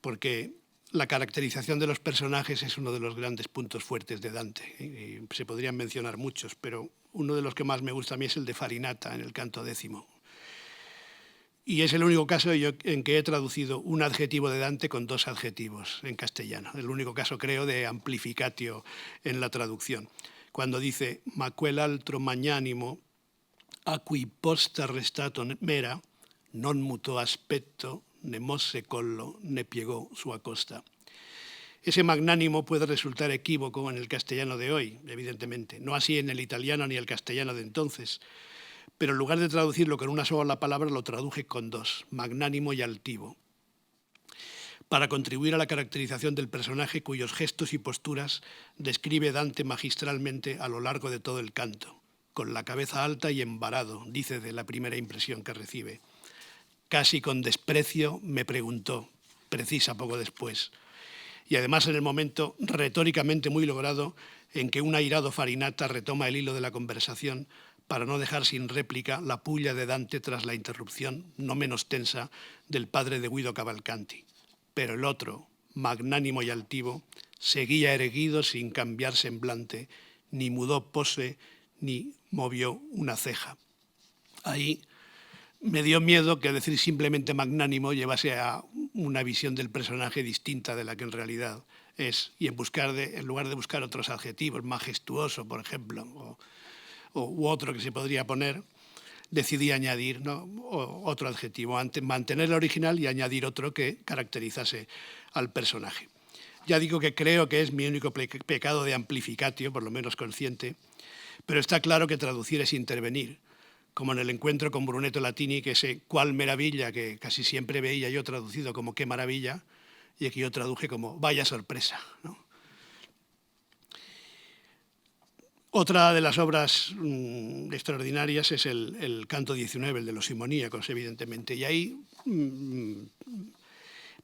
porque la caracterización de los personajes es uno de los grandes puntos fuertes de Dante. Se podrían mencionar muchos, pero uno de los que más me gusta a mí es el de Farinata, en el canto 10º. Y es el único caso en que he traducido un adjetivo de Dante con 2 adjetivos en castellano. El único caso, creo, de amplificatio en la traducción. Cuando dice «ma quell'altro magnanimo, a cui posta restato mera, non mutò aspetto, ne mosse collo, ne piegò sua costa». Ese magnánimo puede resultar equívoco en el castellano de hoy, evidentemente, no así en el italiano ni el castellano de entonces, pero en lugar de traducirlo con una sola palabra, lo traduje con 2, magnánimo y altivo, para contribuir a la caracterización del personaje cuyos gestos y posturas describe Dante magistralmente a lo largo de todo el canto, con la cabeza alta y embarado, dice de la primera impresión que recibe. Casi con desprecio me preguntó, precisa poco después, y además en el momento retóricamente muy logrado en que un airado Farinata retoma el hilo de la conversación para no dejar sin réplica la pulla de Dante tras la interrupción, no menos tensa, del padre de Guido Cavalcanti. Pero el otro, magnánimo y altivo, seguía erguido sin cambiar semblante, ni mudó pose, ni movió una ceja. Ahí me dio miedo que decir simplemente magnánimo llevase a una visión del personaje distinta de la que en realidad es, y en lugar de buscar otros adjetivos, majestuoso, por ejemplo, u otro que se podría poner, decidí añadir, ¿no?, otro adjetivo, mantener el original y añadir otro que caracterizase al personaje. Ya digo que creo que es mi único pecado de amplificatio, por lo menos consciente, pero está claro que traducir es intervenir, como en el encuentro con Brunetto Latini, que ese «cuál maravilla» que casi siempre veía yo traducido como «qué maravilla», y aquí yo traduje como «vaya sorpresa», ¿no? Otra de las obras extraordinarias es el canto 19, el de los simoníacos, evidentemente. Y ahí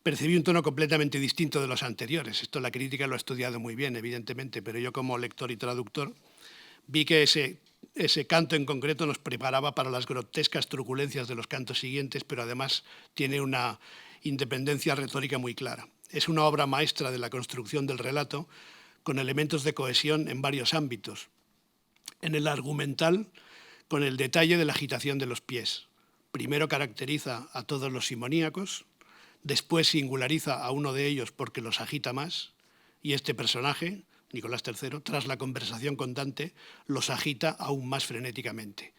percibí un tono completamente distinto de los anteriores. Esto la crítica lo ha estudiado muy bien, evidentemente, pero yo como lector y traductor vi que ese canto en concreto nos preparaba para las grotescas truculencias de los cantos siguientes, pero además tiene una independencia retórica muy clara. Es una obra maestra de la construcción del relato, con elementos de cohesión en varios ámbitos. En el argumental, con el detalle de la agitación de los pies. Primero caracteriza a todos los simoníacos, después singulariza a uno de ellos porque los agita más, y este personaje, Nicolás III, tras la conversación con Dante, los agita aún más frenéticamente.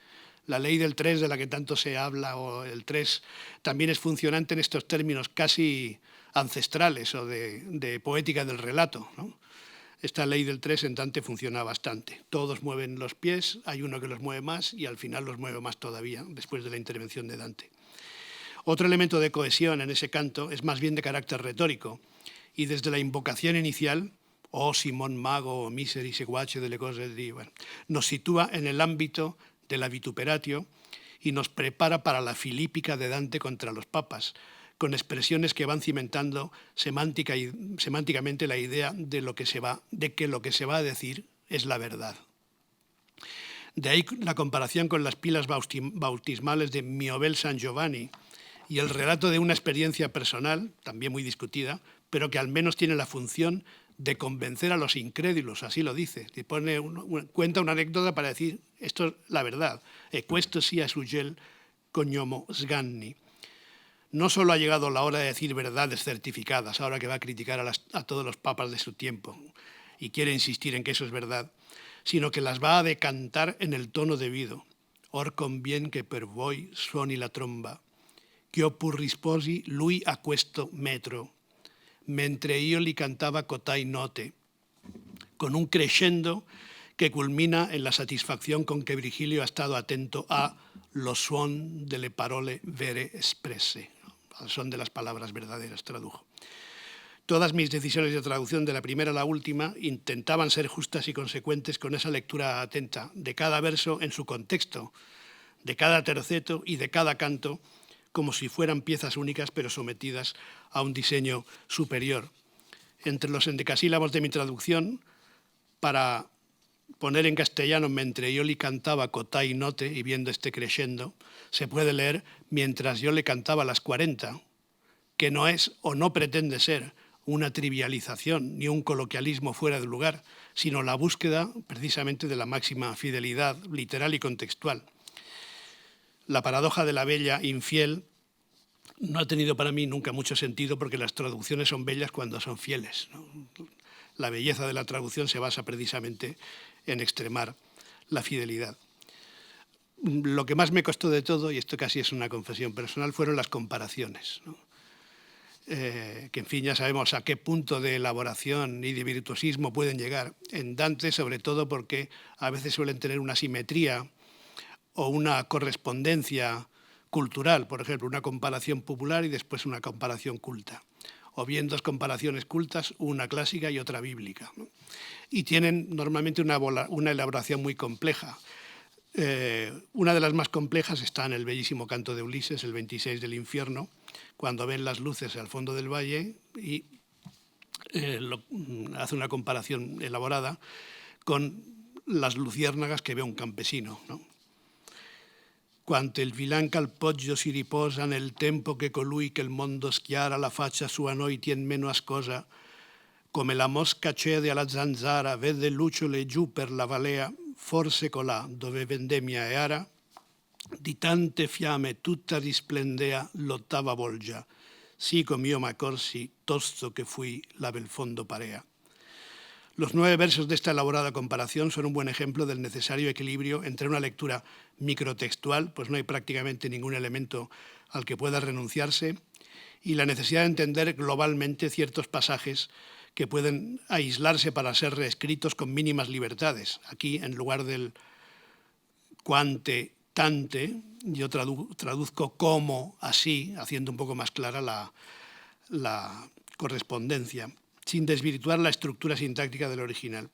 La ley del 3 de la que tanto se habla, o el 3, también es funcionante en estos términos casi ancestrales o de poética del relato, ¿no? Esta ley del 3 en Dante funciona bastante. Todos mueven los pies, hay uno que los mueve más y al final los mueve más todavía, después de la intervención de Dante. Otro elemento de cohesión en ese canto es más bien de carácter retórico y desde la invocación inicial, «Oh Simón Mago, miseri seguace delle cose di», bueno, nos sitúa en el ámbito de la vituperatio y nos prepara para la filípica de Dante contra los papas, con expresiones que van cimentando semánticamente la idea de que lo que se va a decir es la verdad. De ahí la comparación con las pilas bautismales de Miobel San Giovanni y el relato de una experiencia personal, también muy discutida, pero que al menos tiene la función de convencer a los incrédulos, así lo dice. Cuenta una anécdota para decir, esto es la verdad. E questo sia sugel cognomo sganni. No solo ha llegado la hora de decir verdades certificadas, ahora que va a criticar a todos los papas de su tiempo y quiere insistir en que eso es verdad, sino que las va a decantar en el tono debido. Or convien que per voi suoni la tromba, che io pur risposi lui a questo metro, mentre io li cantava cotai note, con un crescendo que culmina en la satisfacción con que Virgilio ha estado atento a lo suon delle parole vere espresse, al son de las palabras verdaderas, tradujo. Todas mis decisiones de traducción, de la primera a la última, intentaban ser justas y consecuentes con esa lectura atenta de cada verso en su contexto, de cada terceto y de cada canto, como si fueran piezas únicas pero sometidas a un diseño superior. Entre los endecasílabos de mi traducción, para poner en castellano mentre yo le cantaba cotai note, y viendo este crescendo, se puede leer mientras yo le cantaba las 40, que no es o no pretende ser una trivialización ni un coloquialismo fuera de lugar, sino la búsqueda precisamente de la máxima fidelidad literal y contextual. La paradoja de la bella infiel no ha tenido para mí nunca mucho sentido porque las traducciones son bellas cuando son fieles, ¿no? La belleza de la traducción se basa precisamente en extremar la fidelidad. Lo que más me costó de todo, y esto casi es una confesión personal, fueron las comparaciones, ¿no? Que en fin ya sabemos a qué punto de elaboración y de virtuosismo pueden llegar. En Dante, sobre todo porque a veces suelen tener una simetría o una correspondencia cultural, por ejemplo, una comparación popular y después una comparación culta, o bien dos comparaciones cultas, una clásica y otra bíblica, ¿no? Y tienen normalmente una elaboración muy compleja. Una de las más complejas está en el bellísimo canto de Ulises, el 26 del infierno, cuando ven las luces al fondo del valle y hace una comparación elaborada con las luciérnagas que ve un campesino, ¿no? Quante il vilán ch'al poggio si riposa nel tempo che colui che il mondo schiara la faccia sua a noi tien meno ascosa, come la mosca cede alla zanzara, vede lucciole giù per la valea, forse colà dove vendemmia e ara, di tante fiamme tutta risplendea l'ottava volgia, sì come io m'accorsi, tosto che fui la bel fondo parea. Los 9 versos de esta elaborada comparación son un buen ejemplo del necesario equilibrio entre una lectura microtextual, pues no hay prácticamente ningún elemento al que pueda renunciarse, y la necesidad de entender globalmente ciertos pasajes que pueden aislarse para ser reescritos con mínimas libertades. Aquí, en lugar del quante, tante, yo traduzco como, así, haciendo un poco más clara la correspondencia, sin desvirtuar la estructura sintáctica del original.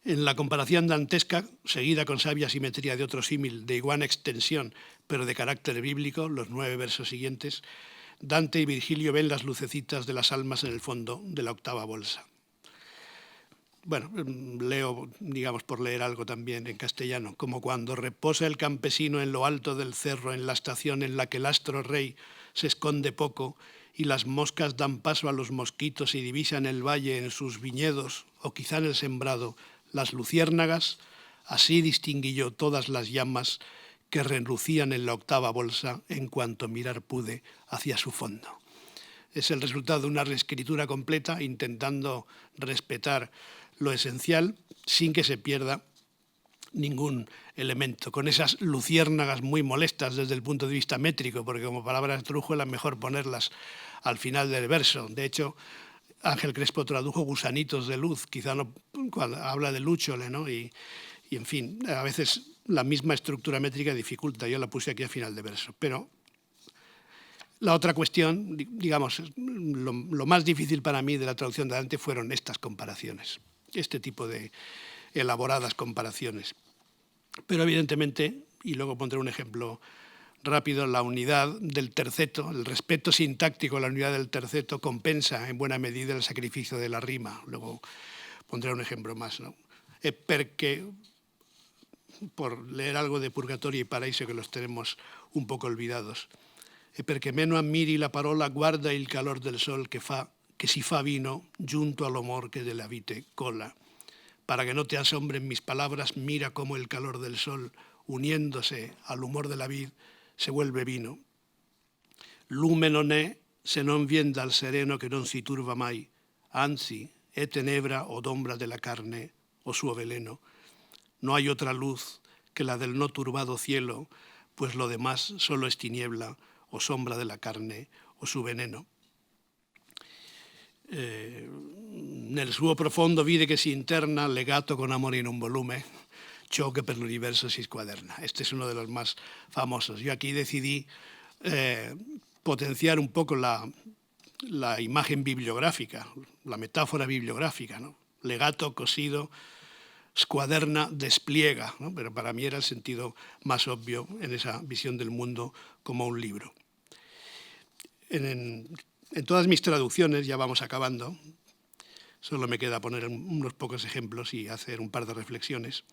En la comparación dantesca, seguida con sabia simetría de otro símil de igual extensión, pero de carácter bíblico, los 9 versos siguientes, Dante y Virgilio ven las lucecitas de las almas en el fondo de la octava bolsa. Bueno, leo, digamos, por leer algo también en castellano, como cuando reposa el campesino en lo alto del cerro, en la estación en la que el astro rey se esconde poco y las moscas dan paso a los mosquitos y divisan el valle en sus viñedos o quizá en el sembrado las luciérnagas, así distinguí yo todas las llamas que relucían en la octava bolsa en cuanto mirar pude hacia su fondo. Es el resultado de una reescritura completa intentando respetar lo esencial sin que se pierda ningún elemento, con esas luciérnagas muy molestas desde el punto de vista métrico, porque como palabras trújulas mejor ponerlas al final del verso. De hecho, Ángel Crespo tradujo gusanitos de luz, quizá no cuando habla de lúchole, ¿no? Y en fin, a veces la misma estructura métrica dificulta. Yo la puse aquí al final de verso, pero la otra cuestión, digamos, lo más difícil para mí de la traducción de Dante fueron estas comparaciones, este tipo de elaboradas comparaciones. Pero evidentemente, y luego pondré un ejemplo rápido, la unidad del terceto, el respeto sintáctico a la unidad del terceto compensa en buena medida el sacrificio de la rima. Luego pondré un ejemplo más, ¿no? Porque, por leer algo de Purgatorio y Paraíso que los tenemos un poco olvidados, perché meno ammiri la parola guarda il calor del sol que si fa vino junto al amor que de la vite cola. Para que no te asombren mis palabras, mira cómo el calor del sol, uniéndose al humor de la vid, se vuelve vino. Lume non è se non vien dal sereno che non si turba mai, anzi, è tenebra o d'ombra de la carne o suo veleno. No hay otra luz que la del no turbado cielo, pues lo demás solo es tiniebla o sombra de la carne o su veneno. Nel suo profondo vide che si interna, legato con amore in un volume, ciò che per l'universo si squaderna. Este es uno de los más famosos. Yo aquí decidí potenciar un poco la imagen bibliográfica, la metáfora bibliográfica, ¿no? Legato, cosido, squaderna, despliega, ¿no? Pero para mí era el sentido más obvio en esa visión del mundo como un libro. En todas mis traducciones, ya vamos acabando, solo me queda poner unos pocos ejemplos y hacer un par de reflexiones.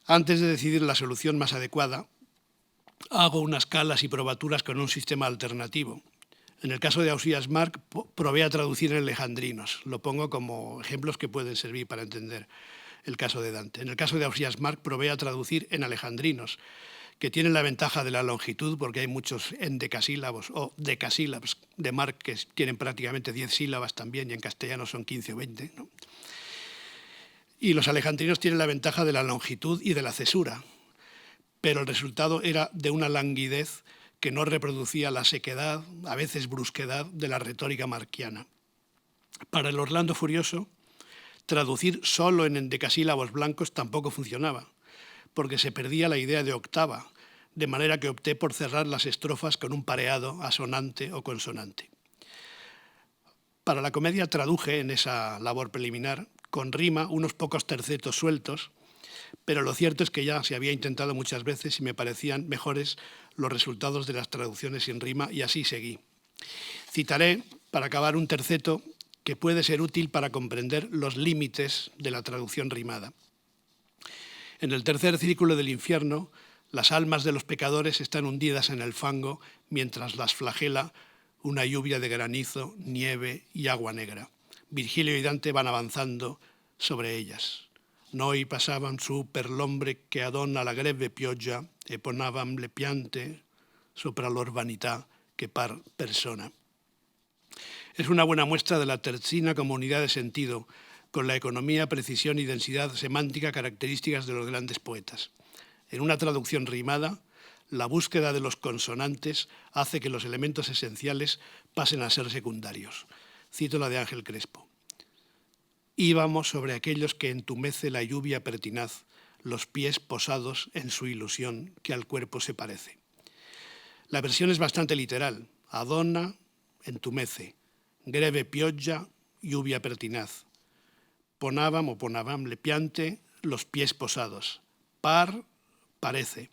Antes de decidir la solución más adecuada, hago unas escalas y probaturas con un sistema alternativo. En el caso de Ausias Marc, probé a traducir en alejandrinos. Lo pongo como ejemplos que pueden servir para entender el caso de Dante. En el caso de Ausias Marc, probé a traducir en alejandrinos, que tienen la ventaja de la longitud, porque hay muchos endecasílabos o decasílabos de Marc que tienen prácticamente 10 sílabas también, y en castellano son 15 o 20, ¿no? Y los alejandrinos tienen la ventaja de la longitud y de la cesura, pero el resultado era de una languidez que no reproducía la sequedad, a veces brusquedad, de la retórica marquiana. Para el Orlando Furioso, traducir solo en endecasílabos blancos tampoco funcionaba, porque se perdía la idea de octava, de manera que opté por cerrar las estrofas con un pareado asonante o consonante. Para la comedia traduje en esa labor preliminar, con rima, unos pocos tercetos sueltos, pero lo cierto es que ya se había intentado muchas veces y me parecían mejores los resultados de las traducciones sin rima, y así seguí. Citaré, para acabar, un terceto que puede ser útil para comprender los límites de la traducción rimada. En el tercer círculo del infierno, las almas de los pecadores están hundidas en el fango mientras las flagela una lluvia de granizo, nieve y agua negra. Virgilio y Dante van avanzando sobre ellas. Noi passavam su per l'ombre che adonna la greve pioggia e ponavam le piante sopra l'urbanità que par persona. Es una buena muestra de la terzina como unidad de sentido, con la economía, precisión y densidad semántica características de los grandes poetas. En una traducción rimada, la búsqueda de los consonantes hace que los elementos esenciales pasen a ser secundarios. Cito la de Ángel Crespo. Íbamos sobre aquellos que entumece la lluvia pertinaz, los pies posados en su ilusión que al cuerpo se parece. La versión es bastante literal. Adona, entumece. Greve pioggia, lluvia pertinaz. ponavam o ponavam le piante, los pies posados. Par, parece.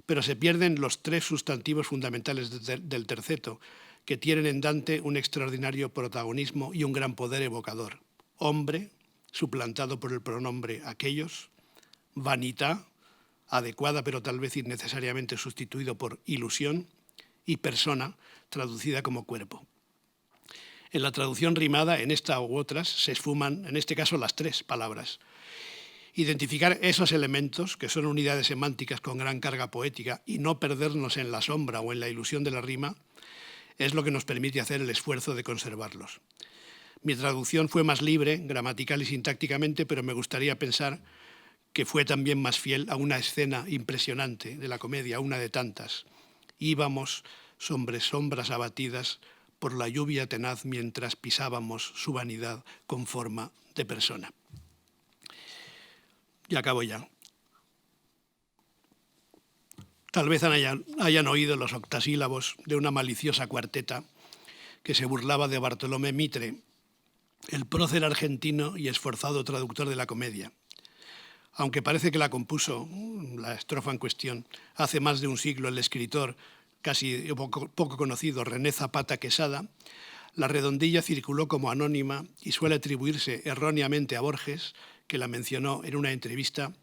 Pero se pierden los tres sustantivos fundamentales del terceto, que tienen en Dante un extraordinario protagonismo y un gran poder evocador. Hombre, suplantado por el pronombre aquellos, vanità, adecuada pero tal vez innecesariamente sustituido por ilusión, y persona, traducida como cuerpo. En la traducción rimada, en esta u otras, se esfuman, en este caso, las tres palabras. Identificar esos elementos, que son unidades semánticas con gran carga poética, y no perdernos en la sombra o en la ilusión de la rima, es lo que nos permite hacer el esfuerzo de conservarlos. Mi traducción fue más libre, gramatical y sintácticamente, pero me gustaría pensar que fue también más fiel a una escena impresionante de la comedia, una de tantas. Íbamos sobre sombras abatidas por la lluvia tenaz mientras pisábamos su vanidad con forma de persona. Y acabo ya. Tal vez hayan oído los octasílabos de una maliciosa cuarteta que se burlaba de Bartolomé Mitre, el prócer argentino y esforzado traductor de la comedia. Aunque parece que la compuso, la estrofa en cuestión, hace más de un siglo el escritor casi poco conocido René Zapata Quesada, la redondilla circuló como anónima y suele atribuirse erróneamente a Borges, que la mencionó en una entrevista,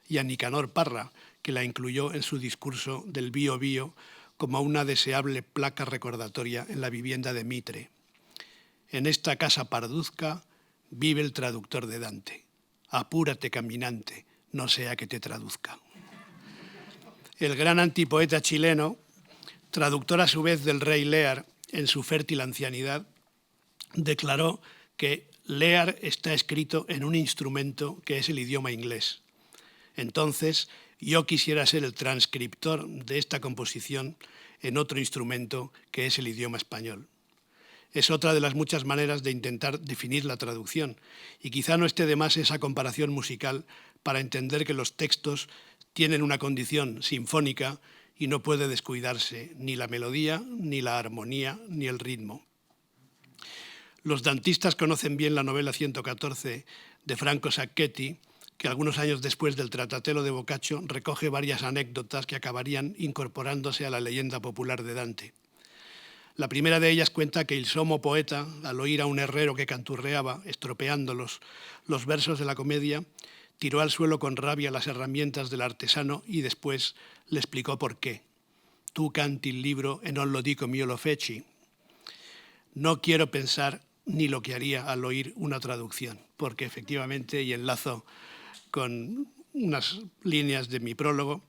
y a Nicanor Parra, que la incluyó en su discurso del Bío Bío como una deseable placa recordatoria en la vivienda de Mitre. En esta casa parduzca vive el traductor de Dante. Apúrate, caminante, no sea que te traduzca. El gran antipoeta chileno, traductor a su vez del rey Lear en su fértil ancianidad, declaró que Lear está escrito en un instrumento que es el idioma inglés. Entonces, yo quisiera ser el transcriptor de esta composición en otro instrumento que es el idioma español. Es otra de las muchas maneras de intentar definir la traducción, y quizá no esté de más esa comparación musical para entender que los textos tienen una condición sinfónica y no puede descuidarse ni la melodía, ni la armonía, ni el ritmo. Los dantistas conocen bien la novela 114 de Franco Sacchetti, que algunos años después del Tratatello de Boccaccio recoge varias anécdotas que acabarían incorporándose a la leyenda popular de Dante. La primera de ellas cuenta que el somo poeta, al oír a un herrero que canturreaba, estropeando los versos de la comedia, tiró al suelo con rabia las herramientas del artesano y después le explicó por qué. Tu canti il libro e non lo dico mio lo feci. No quiero pensar ni lo que haría al oír una traducción, porque efectivamente, y enlazo con unas líneas de mi prólogo,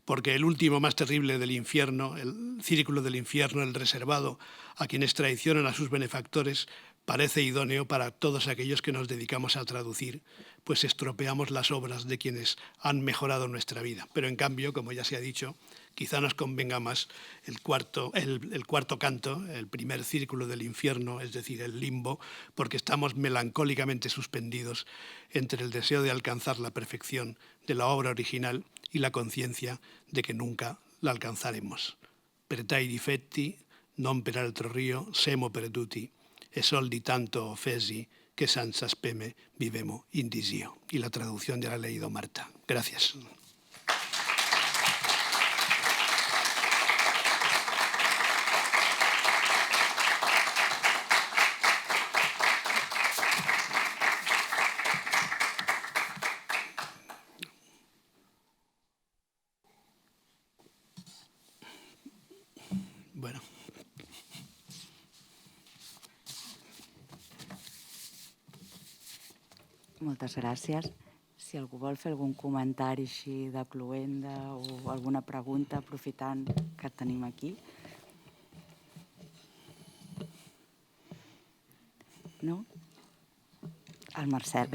porque el último más terrible del infierno, el círculo del infierno, el reservado a quienes traicionan a sus benefactores, parece idóneo para todos aquellos que nos dedicamos a traducir, pues estropeamos las obras de quienes han mejorado nuestra vida. Pero en cambio, como ya se ha dicho, quizá nos convenga más el cuarto canto, el primer círculo del infierno, es decir, el limbo, porque estamos melancólicamente suspendidos entre el deseo de alcanzar la perfección de la obra original y la conciencia de que nunca la alcanzaremos. Per tai difetti, non per altro rio, semo perduti, e soldi tanto offesi, que senza speme vivemo in disio. Y la traducción ya la ha leído Marta. Gracias. Bueno. Moltes gràcies. Si algú vol fer algun comentari així de cloenda o alguna pregunta, aprofitant que et tenim aquí. No? El Marcel.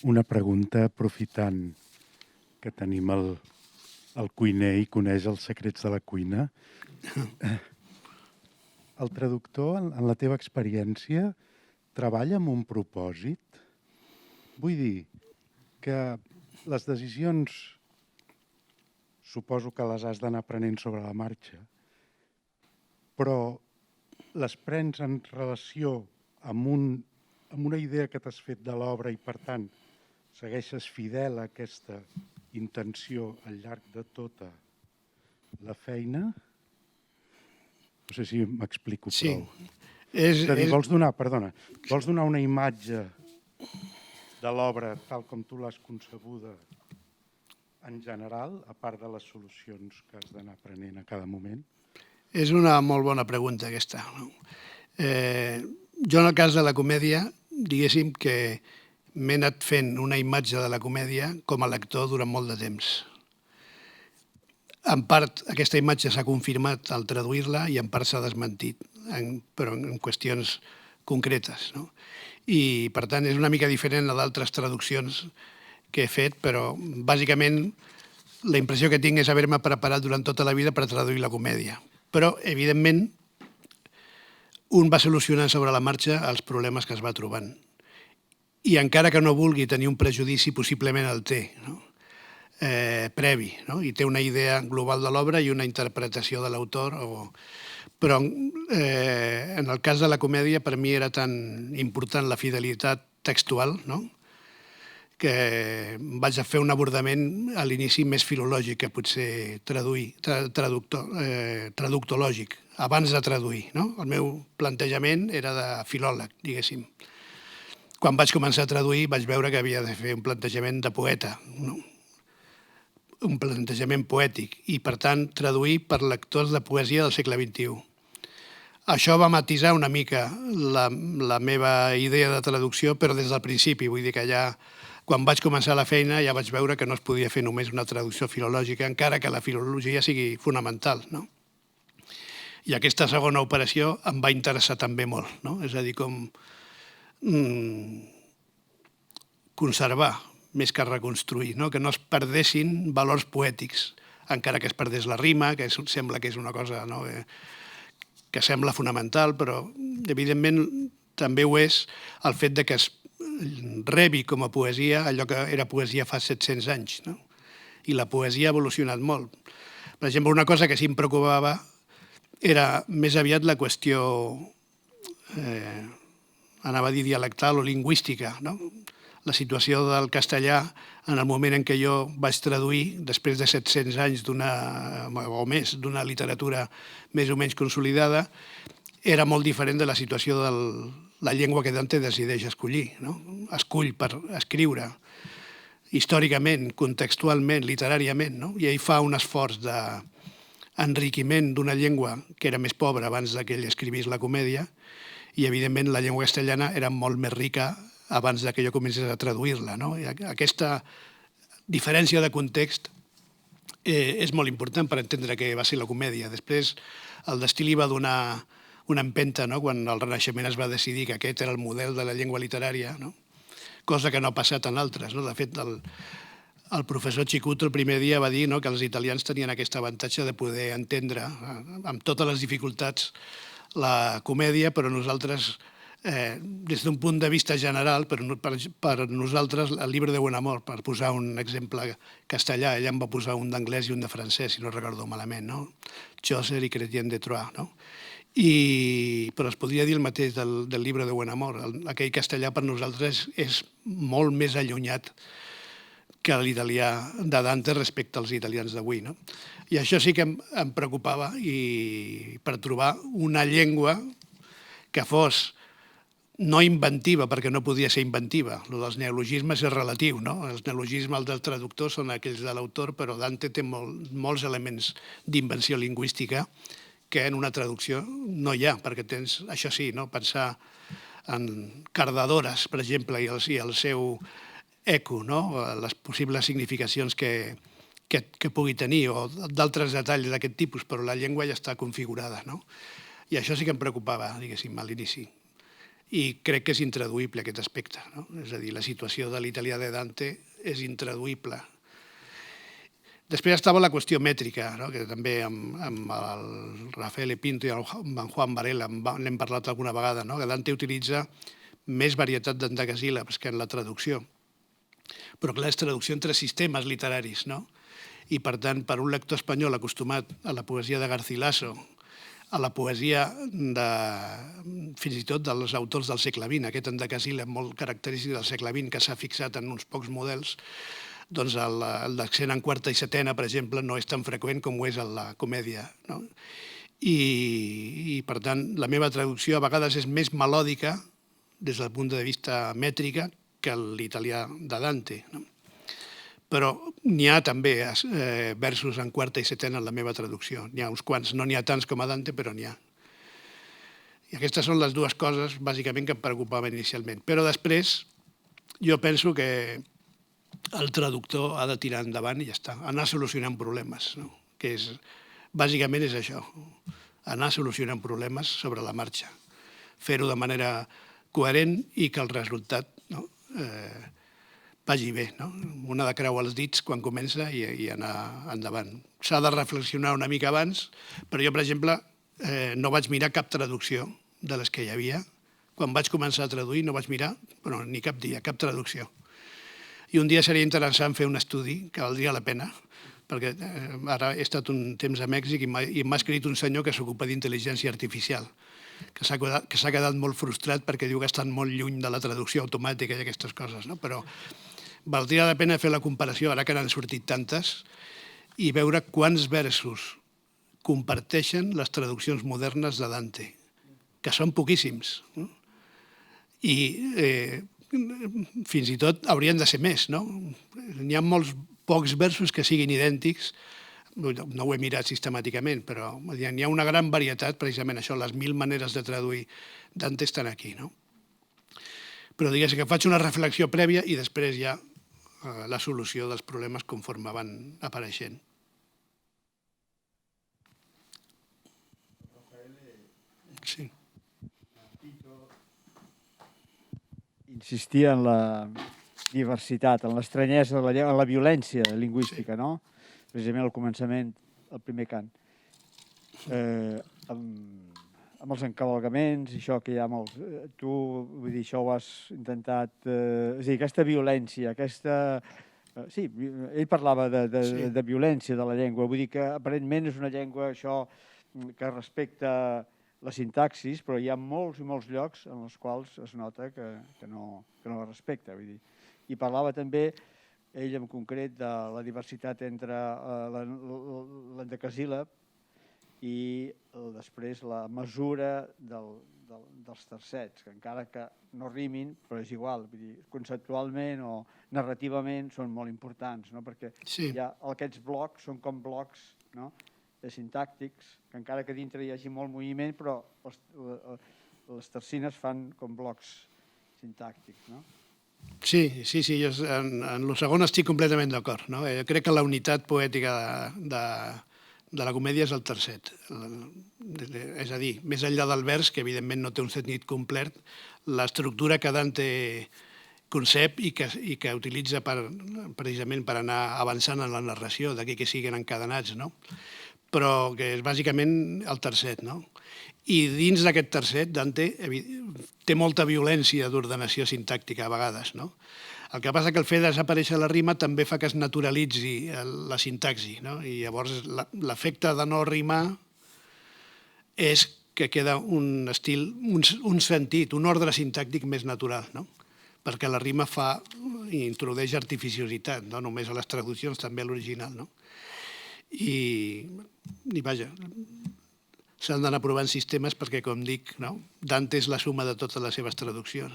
Una pregunta, aprofitant que tenim el cuiner i coneix els secrets de la cuina. el traductor, en la teva experiència, treballa amb un propòsit? Vull dir que les decisions suposo que les has d'anar prenent sobre la marxa, però les prens en relació amb una idea que t'has fet de l'obra i, per tant, segueixes fidel a aquesta intenció al llarg de tota la feina? No sé si m'explico prou. És a dir, vols donar una imatge de l'obra tal com tu l'has concebuda en general, a part de les solucions que has d'anar prenent a cada moment? És una molt bona pregunta, aquesta. Jo, en el cas de la comèdia, diguéssim que m'he anat fent una imatge de la comèdia com a lector durant molt de temps. En part, aquesta imatge s'ha confirmat al traduir-la i en part s'ha desmentit, però en qüestions concretes. No? I, per tant, és una mica diferent a d'altres traduccions que he fet, però bàsicament la impressió que tinc és haver-me preparat durant tota la vida per traduir la comèdia. Però, evidentment, un va solucionant sobre la marxa els problemes que es va trobant. I encara que no vulgui tenir un prejudici, possiblement el té, no? Previ, no? I té una idea global de l'obra i una interpretació de l'autor. Però en el cas de la comèdia, per mi era tan important la fidelitat textual, no? Que vaig fer un abordament a l'inici més filològic que potser traductològic, abans de traduir. No? El meu plantejament era de filòleg, diguéssim. Quan vaig començar a traduir vaig veure que havia de fer un plantejament de poeta, no? Un plantejament poètic, i per tant traduir per lectors de poesia del segle XXI. Això va matisar una mica la meva idea de traducció, però des del principi, vull dir que ja quan vaig començar la feina ja vaig veure que no es podia fer només una traducció filològica, encara que la filologia sigui fonamental. No? I aquesta segona operació em va interessar també molt. No? És a dir, com conservar més que reconstruir, no? Que no es perdessin valors poètics, encara que es perdés la rima, que sembla que és una cosa, no? Que sembla fonamental, però evidentment també ho és el fet de que es rebi com a poesia allò que era poesia fa 700 anys. No? I la poesia ha evolucionat molt. Per exemple, una cosa que sí em preocupava era més aviat la qüestió, anava a dir dialectal o lingüística, no? La situació del castellà en el moment en què jo vaig traduir, després de 700 anys o més d'una literatura més o menys consolidada, era molt diferent de la situació de la llengua que Dante decideix escollir. No? Escull per escriure històricament, contextualment, literàriament, no? I ell fa un esforç d'enriquiment d'una llengua que era més pobra abans que ell escrivís la comèdia, i evidentment la llengua castellana era molt més rica abans que jo comencés a traduir-la. No? I aquesta diferència de context és molt important per entendre què va ser la comèdia. Després el destí li va donar una empenta, no? Quan el Renaixement es va decidir que aquest era el model de la llengua literària, no? Cosa que no ha passat en altres. No? De fet, el professor Cicuto el primer dia va dir, no, que els italians tenien aquest avantatge de poder entendre amb totes les dificultats la comèdia, però nosaltres, des d'un punt de vista general, per nosaltres el llibre de Buonamor, per posar un exemple castellà, ella em va posar un d'anglès i un de francès, si no recordo malament, no? Chaucer i Chrétien de Troyes, no? Però es podria dir el mateix del llibre de Buonamor. Aquell castellà per nosaltres és molt més allunyat que l'italià de Dante respecte als italians d'avui. No? I això sí que em preocupava, i per trobar una llengua que fos no inventiva, perquè no podia ser inventiva. El dels neologismes és relatiu, no? Els neologismes del traductor són aquells de l'autor, però Dante té molts elements d'invenció lingüística que en una traducció no hi ha, perquè tens, això sí, no? Pensar en Cardadores, per exemple, i el seu eco, no? Les possibles significacions que pugui tenir, o d'altres detalls d'aquest tipus, però la llengua ja està configurada. No? I això sí que em preocupava, diguéssim, a l'inici. I crec que és intraduïble aquest aspecte. No? És a dir, la situació de l'italià de Dante és intraduïble. Després estava la qüestió mètrica, no? Que també amb el Rafael Pinto i amb en Juan Varela n'hem parlat alguna vegada, no? Que Dante utilitza més varietat d'endecasíl·labs que en la traducció. Però clar, és traducció entre sistemes literaris, no? I per tant, per un lector espanyol acostumat a la poesia de Garcilaso, a la poesia fins i tot dels autors del segle XX, aquest endecasíl·lab molt característic del segle XX que s'ha fixat en uns pocs models, doncs l'accent en quarta i setena, per exemple, no és tan freqüent com ho és en la comèdia, no? I per tant, la meva traducció a vegades és més melòdica des del punt de vista mètrica que l'italià de Dante, no? Però n'hi ha també versos en quarta i setena en la meva traducció. N'hi ha uns quants, no n'hi ha tants com a Dante, però n'hi ha. I aquestes són les dues coses, bàsicament, que em preocupaven inicialment. Però després, jo penso que el traductor ha de tirar endavant i ja està, anar solucionant problemes, no? Que bàsicament és això, anar solucionant problemes sobre la marxa, fer-ho de manera coherent i que el resultat vagi bé, no? Una de creu als dits quan comença i anar endavant. S'ha de reflexionar una mica abans, però jo, per exemple, no vaig mirar cap traducció de les que hi havia. Quan vaig començar a traduir no vaig mirar, bueno, ni cap dia, cap traducció. I un dia seria interessant fer un estudi que valdria la pena, perquè ara he estat un temps a Mèxic i m'ha escrit un senyor que s'ocupa d'intel·ligència artificial, que s'ha quedat molt frustrat perquè diu que estan molt lluny de la traducció automàtica i aquestes coses, no? Però valdria la pena fer la comparació, ara que n'han sortit tantes, i veure quants versos comparteixen les traduccions modernes de Dante, que són poquíssims, no? I fins i tot haurien de ser més, no? N'hi ha molts pocs versos que siguin idèntics, no ho he mirat sistemàticament, però n'hi ha una gran varietat, precisament això, les 1000 maneres de traduir Dante estan aquí, no? Però diguéssim que faig una reflexió prèvia i després ja la solució dels problemes conforme van apareixent. Sí. Insistia en la diversitat, en l'estranyesa, en la violència lingüística, no? Precisament al començament, el primer cant. Amb els encavalgaments, això que hi ha molts... Tu, vull dir, això ho has intentat... És a dir, aquesta violència, aquesta... Sí, ell parlava de violència de la llengua. Vull dir que aparentment és una llengua, això, que respecta la sintaxis, però hi ha molts i molts llocs en els quals es nota que no la respecta. Vull dir. I parlava també, ell en concret, de la diversitat entre l'endecasíl·lab i després la mesura dels tercets, que encara que no rimin, però és igual, vull dir, conceptualment o narrativament són molt importants, no? Perquè aquests blocs són com blocs, no? Sintàctics, que encara que dintre hi hagi molt moviment, però les tercines fan com blocs sintàctics, no? Sí, jo en el segon estic completament d'acord, no? Jo crec que la unitat poètica de la comèdia és el tercet. És a dir, més enllà del vers, que evidentment no té un sentit complet, l'estructura que Dante concep i que utilitza precisament per anar avançant en la narració, d'aquí que siguin encadenats, no? Però que és bàsicament el tercet, no? I dins d'aquest tercet, Dante té molta violència d'ordenació sintàctica a vegades, no? El que passa que el fer desaparèixer la rima també fa que es naturalitzi la sintaxi, no? I llavors l'efecte de no rimar és que queda un estil, un sentit, un ordre sintàctic més natural, no? Perquè la rima introdueix artificiositat, no només a les traduccions, també a l'original, no? I vaja, s'han d'anar provant sistemes perquè, com dic, Dante és la suma de totes les seves traduccions.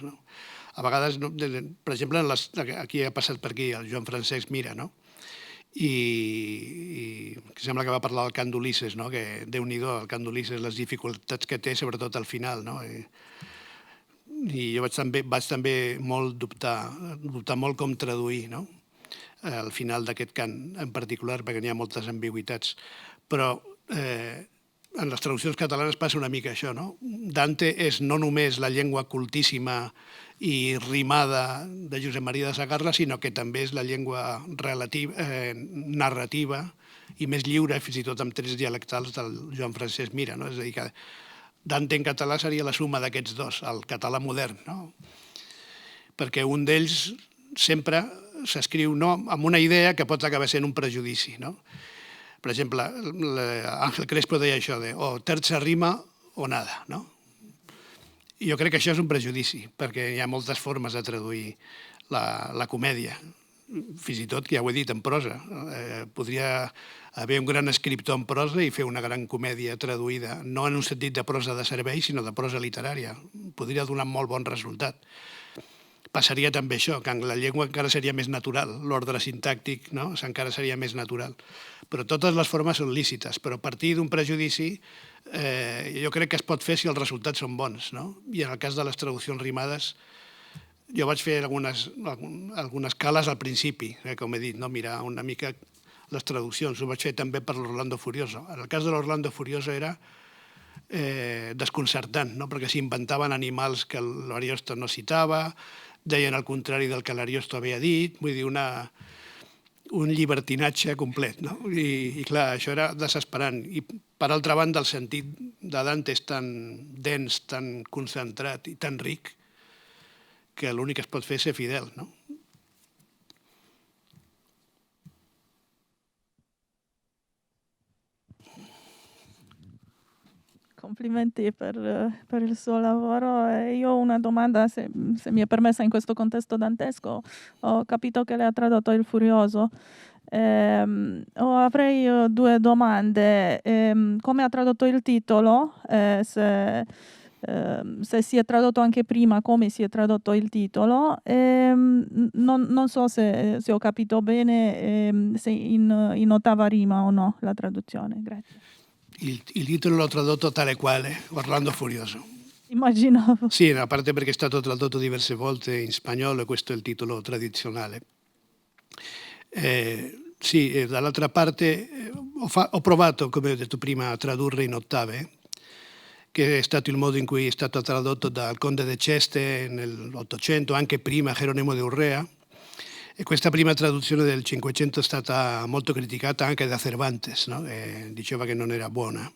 A vegades, per exemple, aquí ha passat per aquí el Joan Francesc Mira, i sembla que va parlar del cant d'Ulisses, que Déu-n'hi-do, el cant d'Ulisses, les dificultats que té, sobretot al final. I jo vaig també molt dubtar molt com traduir al final d'aquest cant en particular, perquè n'hi ha moltes ambigüitats. Però en les traduccions catalanes passa una mica això, no? Dante és no només la llengua cultíssima i rimada de Josep Maria de Sagarra, sinó que també és la llengua narrativa i més lliure, fins i tot amb trets dialectals del Joan Francesc Mira, no? És a dir, que Dante en català seria la suma d'aquests dos, el català modern, no? Perquè un d'ells sempre s'escriu amb una idea que pot acabar sent un prejudici, no? Per exemple, Ángel Crespo deia això de o terza rima o nada, no? I jo crec que això és un prejudici, perquè hi ha moltes formes de traduir la comèdia, fins i tot, que ja ho he dit, en prosa. Podria haver un gran escriptor en prosa i fer una gran comèdia traduïda, no en un sentit de prosa de servei, sinó de prosa literària. Podria donar molt bon resultat. Passaria també això, que en la llengua encara seria més natural, l'ordre sintàctic encara seria més natural. Però totes les formes són lícites, però a partir d'un prejudici jo crec que es pot fer si els resultats són bons. I en el cas de les traduccions rimades, jo vaig fer algunes cales al principi, com he dit, mirar una mica les traduccions. Ho vaig fer també per l'Orlando Furioso. En el cas de l'Orlando Furioso era desconcertant, perquè s'inventaven animals que l'Ariosto no citava, deien el contrari del que l'Ariosto havia dit, vull dir, un llibertinatge complet. I clar, això era desesperant. I per altra banda, el sentit de Dante és tan dens, tan concentrat i tan ric que l'únic que es pot fer és ser fidel, no? Complimenti per il suo lavoro. Io ho una domanda, se mi è permessa, in questo contesto dantesco. Ho capito che lei ha tradotto Il Furioso. Avrei due domande. Come ha tradotto il titolo? Se si è tradotto anche prima, come si è tradotto il titolo? Non so se ho capito bene, se in ottava rima o no la traduzione. Grazie. Il titolo l'ho tradotto tale quale, Orlando Furioso. Immaginavo. Sì, a parte perché è stato tradotto diverse volte in spagnolo e questo è il titolo tradizionale. Sì, dall'altra parte ho provato, come ho detto prima, a tradurre in ottave, che è stato il modo in cui è stato tradotto dal Conde de Ceste nell'Ottocento, anche prima Geronimo de Urrea. E questa prima traduzione del Cinquecento è stata molto criticata anche da Cervantes, diceva che non era buona.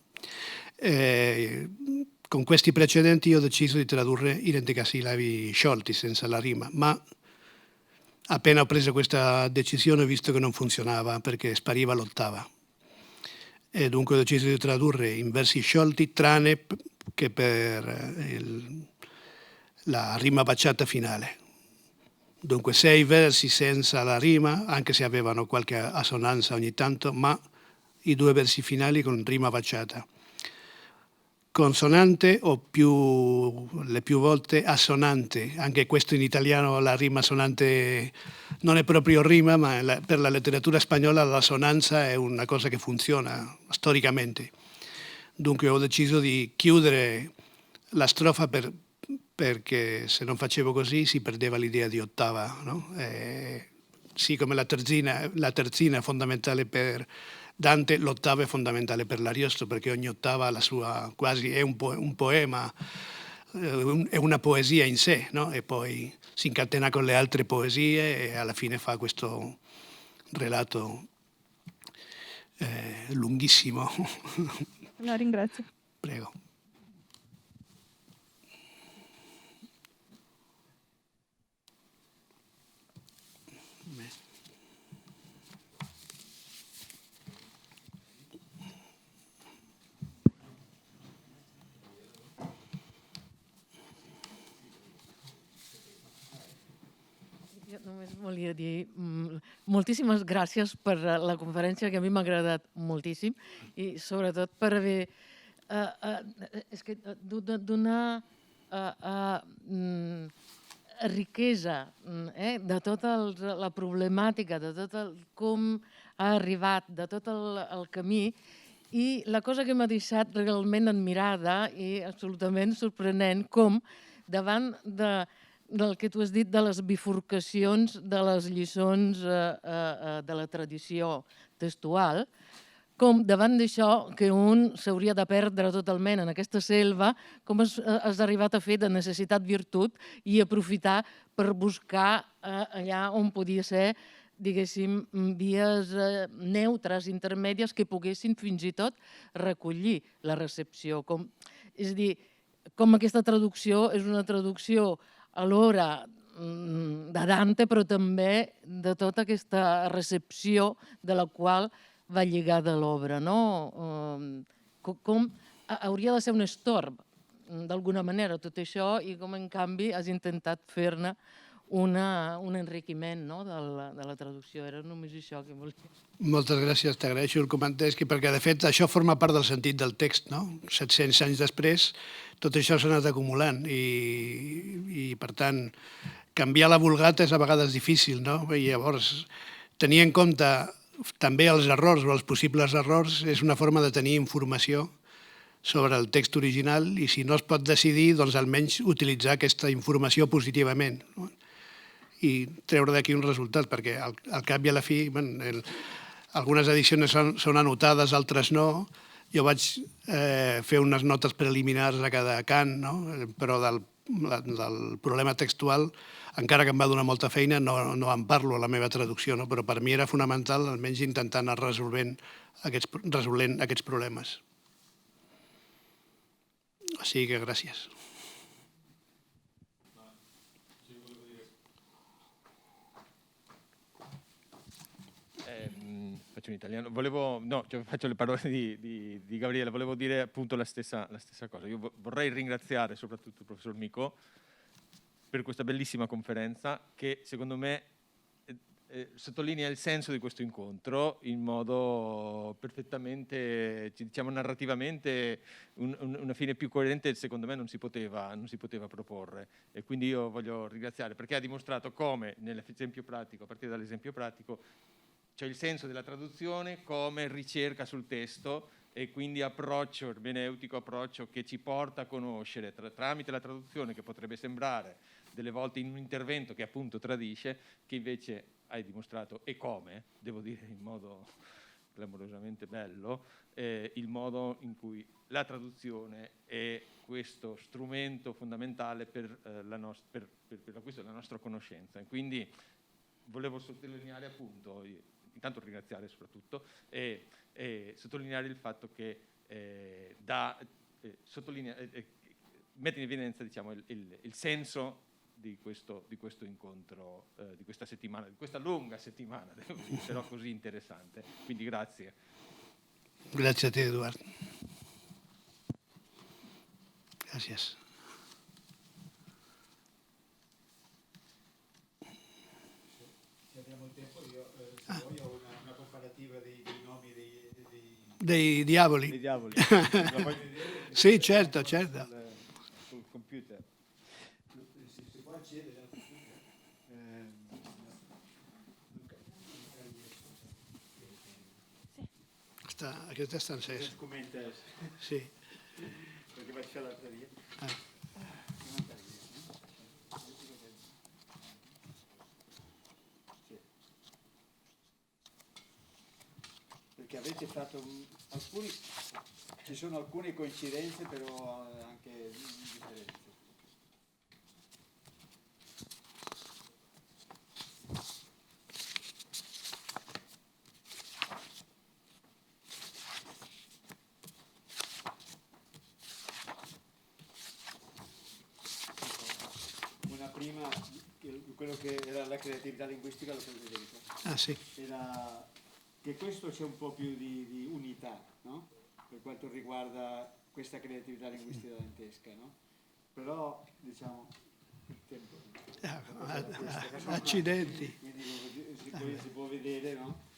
Con questi precedenti io ho deciso di tradurre i dentecasillabi sciolti, senza la rima, ma appena ho preso questa decisione ho visto che non funzionava perché spariva l'ottava. E dunque ho deciso di tradurre in versi sciolti, tranne che per la rima baciata finale. Dunque 6 versi senza la rima, anche se avevano qualche assonanza ogni tanto, ma i 2 versi finali con rima baciata. Consonante o le più volte assonante. Anche questo in italiano la rima assonante non è proprio rima, ma per la letteratura spagnola l'assonanza è una cosa che funziona storicamente. Dunque ho deciso di chiudere la strofa perché se non facevo così si perdeva l'idea di ottava, sì, come la terzina è fondamentale per Dante, l'ottava è fondamentale per l'Ariosto, perché ogni ottava ha la sua, quasi è un poema, è una poesia in sé, e poi si incatena con le altre poesie e alla fine fa questo relato lunghissimo. La ringrazio. Prego. Només volia dir moltíssimes gràcies per la conferència, que a mi m'ha agradat moltíssim, i sobretot per haver donar riquesa de tota la problemàtica, de tot com ha arribat, de tot el camí, i la cosa que m'ha deixat realment admirada i absolutament sorprenent, com davant del que tu has dit de les bifurcacions de les lliçons de la tradició textual, com davant d'això, que un s'hauria de perdre totalment en aquesta selva, com has arribat a fer de necessitat virtut i aprofitar per buscar allà on podia ser, diguéssim, vies neutres, intermèdies, que poguessin fins i tot recollir la recepció. És a dir, com aquesta traducció és una traducció alhora de Dante, però també de tota aquesta recepció de la qual va lligada l'obra, no? Com hauria de ser un estorb, d'alguna manera, tot això, i com, en canvi, has intentat fer-ne un enriquiment, no?, de la traducció. Era només això que volia. Moltes gràcies, t'agraeixo el comentari, perquè de fet això forma part del sentit del text, no? 700 anys després tot això s'ha anat acumulant i per tant, canviar la Vulgata és a vegades difícil, no? I llavors, tenir en compte també els errors o els possibles errors és una forma de tenir informació sobre el text original i si no es pot decidir, doncs almenys utilitzar aquesta informació positivament, no? I treure d'aquí un resultat, perquè al cap i a la fi, algunes edicions són anotades, altres no. Jo vaig fer unes notes preliminars a cada cant, no? Però del problema textual, encara que em va donar molta feina, no en parlo a la meva traducció, no? Però per mi era fonamental almenys intentar anar resolent aquests problemes. O sigui que gràcies. Faccio in italiano. Faccio le parole di Gabriele. Volevo dire appunto la stessa cosa. Io vorrei ringraziare soprattutto il professor Micò per questa bellissima conferenza che secondo me sottolinea il senso di questo incontro in modo perfettamente, diciamo, narrativamente una fine più coerente secondo me non si poteva proporre, e quindi io voglio ringraziare perché ha dimostrato come nell'esempio pratico, a partire dall'esempio pratico, c'è il senso della traduzione come ricerca sul testo e quindi approccio ermeneutico, approccio che ci porta a conoscere tramite la traduzione, che potrebbe sembrare delle volte in un intervento che appunto tradisce, che invece hai dimostrato, e come, devo dire in modo clamorosamente bello, il modo in cui la traduzione è questo strumento fondamentale per l'acquisto della nostra conoscenza. E quindi volevo sottolineare appunto, intanto ringraziare soprattutto, e sottolineare il fatto che mette in evidenza, diciamo, il senso di questo incontro, di questa settimana, di questa lunga settimana, però così interessante. Quindi grazie. Grazie a te, Eduardo. Grazie. Se abbiamo il tempo, io ho una comparativa dei nomi dei diavoli. Dei diavoli. Sì, certo. Sul computer. Si può accedere al computer? Aquesta està encès. Les comentes. Sí. Perquè vaig fer l'altre dia. Perché avete fatto ci sono alcune coincidenze, però anche differenze. Una prima, quello che era la creatività linguistica, lo sapete, Sì. era che questo c'è un po' più di unità, no? Per quanto riguarda questa creatività linguistica dantesca, no? Però, diciamo, il tempo... Accidenti. Quindi si può vedere, no?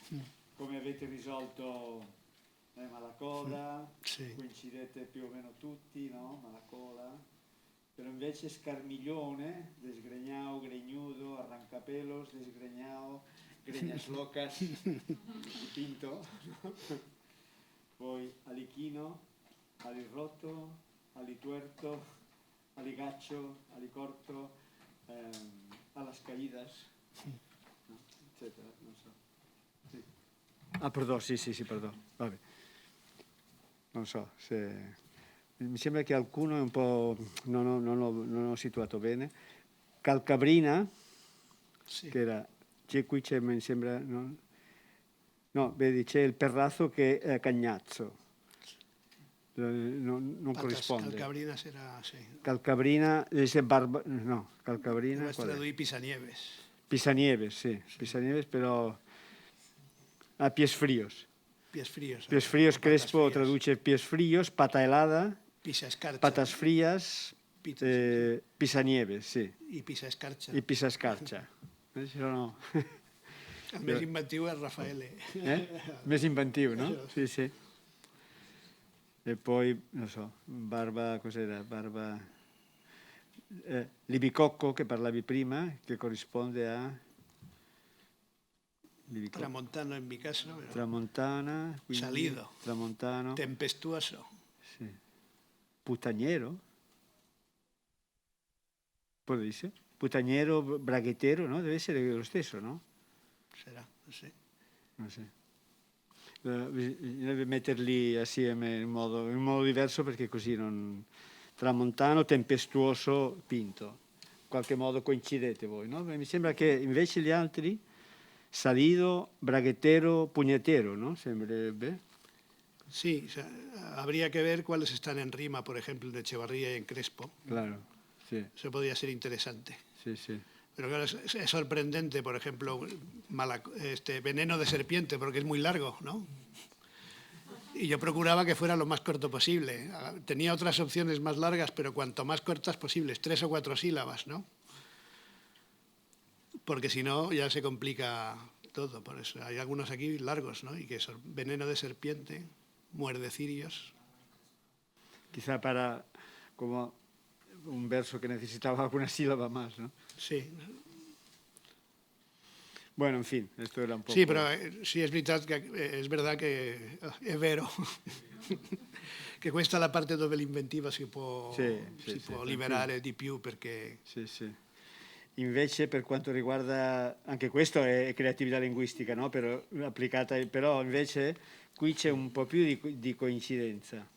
Come avete risolto Malacoda, Sì. coincidete più o meno tutti, no? Malacoda. Pero invece Scarmiglione, Desgreñao, Greñudo, Arrancapelos, Desgreñao, Greñas Locas, Pinto, poi Aliquino, Alirroto, Alituerto, Aligaccio, Alicorto, a las caídas, eccetera, non so. Sì. Ah, perdó, sì, perdó. Vabbè. Non so se... Mi sembra che qualcuno è un po'... non ho situato bene. Calcabrina, Sì. che era... Qui c'è, mi sembra... No, vedi, c'è il Perrazzo che è Cagnazzo. Non corrisponde. Calcabrina será, sí. Calcabrina, dice Barba... No, Calcabrina... Debes qual è? traduir Pisanieves. Pisanieves, sì. Pisanieves, però... Ah, Pies Fríos. Pies fríos. Pies Fríos, o patas Crespo frías. traduce Pies Fríos, Pata Helada, Pisa escarcha. Patas Frías, Pitas- Pisanieves, sì. y pisa escarcha. I Pisa Scarcia. Ci sono... El més inventiu és Raffaele. Més inventiu, no? Sì, sì. E poi, non so, Barba, cos'era? Barba... Libicocco, che parlavi prima, che corrisponde a... Libicocco. Tramontano en mi caso. Pero Tramontana. Quindi, Salido. Tramontano. tempestuoso. Sì. Putagnero. Può essere? Putagnero, braghettero, no? Deve essere lo stesso, no? Será, no sé. Non so. Bisognerebbe metterli assieme in modo diverso perché così non... Tramontano, tempestuoso, Pinto. In qualche modo coincidete voi, no? Mi sembra che invece gli altri, salido, braghettero, puñetero, ¿no? Sembrerebbe. Sí, o sea, habría que ver cuáles están en rima, por ejemplo, en Echevarría y en Crespo. Claro, sì, Eso podría ser interesante. sì, sì. Pero claro, es sorprendente, por ejemplo, veneno de serpiente, porque es muy largo, ¿no? Y yo procuraba que fuera lo más corto posible. Tenía otras opciones más largas, pero cuanto más cortas posibles, 3 o 4 sílabas, ¿no? Porque si no, ya se complica todo. Por eso hay algunos aquí largos, ¿no? Y que son veneno de serpiente, muerde cirios. Quizá para como un verso que necesitaba alguna sílaba más, ¿no? Sí. Bueno, en fin, esto era un poco... Sí, però sí, és veritat que és verdad che è vero che questa è la parte dove l'inventiva si può liberare di più perché... Sì, sì. Invece per quanto riguarda, anche questo è creatività linguistica, no? Applicata, però invece qui c'è un po' più di coincidenza,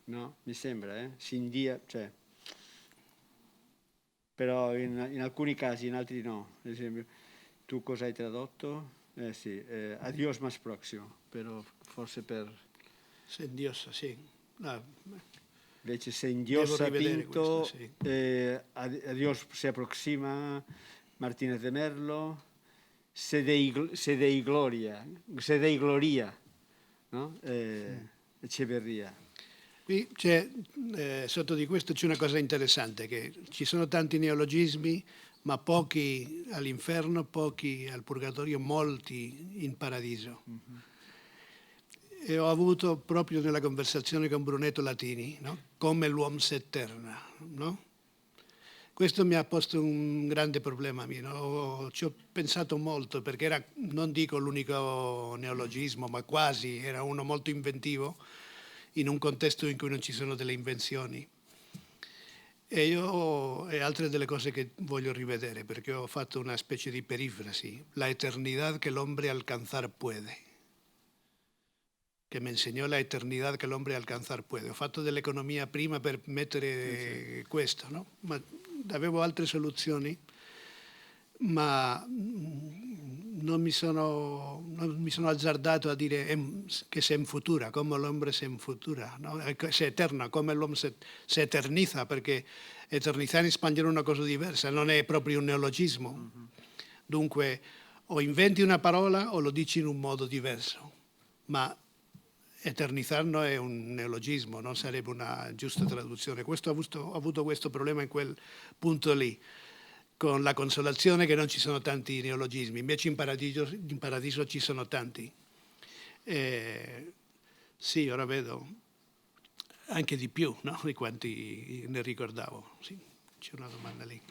no? Mi sembra, si india, cioè... Però in alcuni casi, in altri no. Ad esempio, tu cosa hai tradotto? Sì, adios más próximo, però forse per... Sendiosa, sì. Invece se indiosa Pinto, questo, sì. adios se aproxima Martínez de Merlo, se dei gloria, no? Echeverria. Qui c'è, sotto di questo c'è una cosa interessante, che ci sono tanti neologismi, ma pochi all'inferno, pochi al purgatorio, molti in paradiso. Mm-hmm. E ho avuto proprio nella conversazione con Brunetto Latini, no? Come l'uomo s'eterna, no? Questo mi ha posto un grande problema a me, no? Ci ho pensato molto perché era, non dico l'unico neologismo, ma quasi, era uno molto inventivo in un contesto in cui non ci sono delle invenzioni. E altre delle cose che voglio rivedere perché ho fatto una specie di perifrasi, la eternidad que el hombre alcanzar puede, che mi insegnò la eternidad che l'uomo alcanzar puede. Ho fatto dell'economia prima per mettere questo, no? Ma avevo altre soluzioni, ma non mi sono azzardato a dire che se infutura, come l'uomo si infutura, no? Si eterna, come l'uomo si eternizza, perché eternizzare in spagnolo è una cosa diversa, non è proprio un neologismo. Mm-hmm. Dunque, o inventi una parola o lo dici in un modo diverso, ma eternizzare non è un neologismo, non sarebbe una giusta traduzione. Ho avuto questo problema in quel punto lì, con la consolazione che non ci sono tanti neologismi, invece in paradiso ci sono tanti. Sì, ora vedo anche di più, no? Di quanti ne ricordavo. Sì, c'è una domanda lì.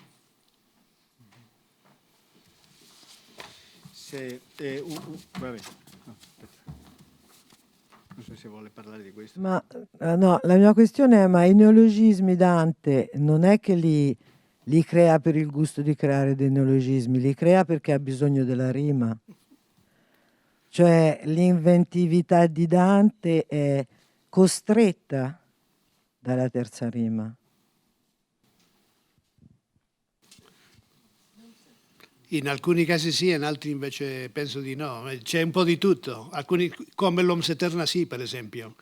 Vabbè. Non so se vuole parlare di questo. Ma no, la mia questione è: ma i neologismi Dante non è che li crea per il gusto di creare dei neologismi, li crea perché ha bisogno della rima. Cioè l'inventività di Dante è costretta dalla terza rima. In alcuni casi sì, in altri invece penso di no. C'è un po' di tutto. Alcuni, come l'Homme Eterna sì, per esempio.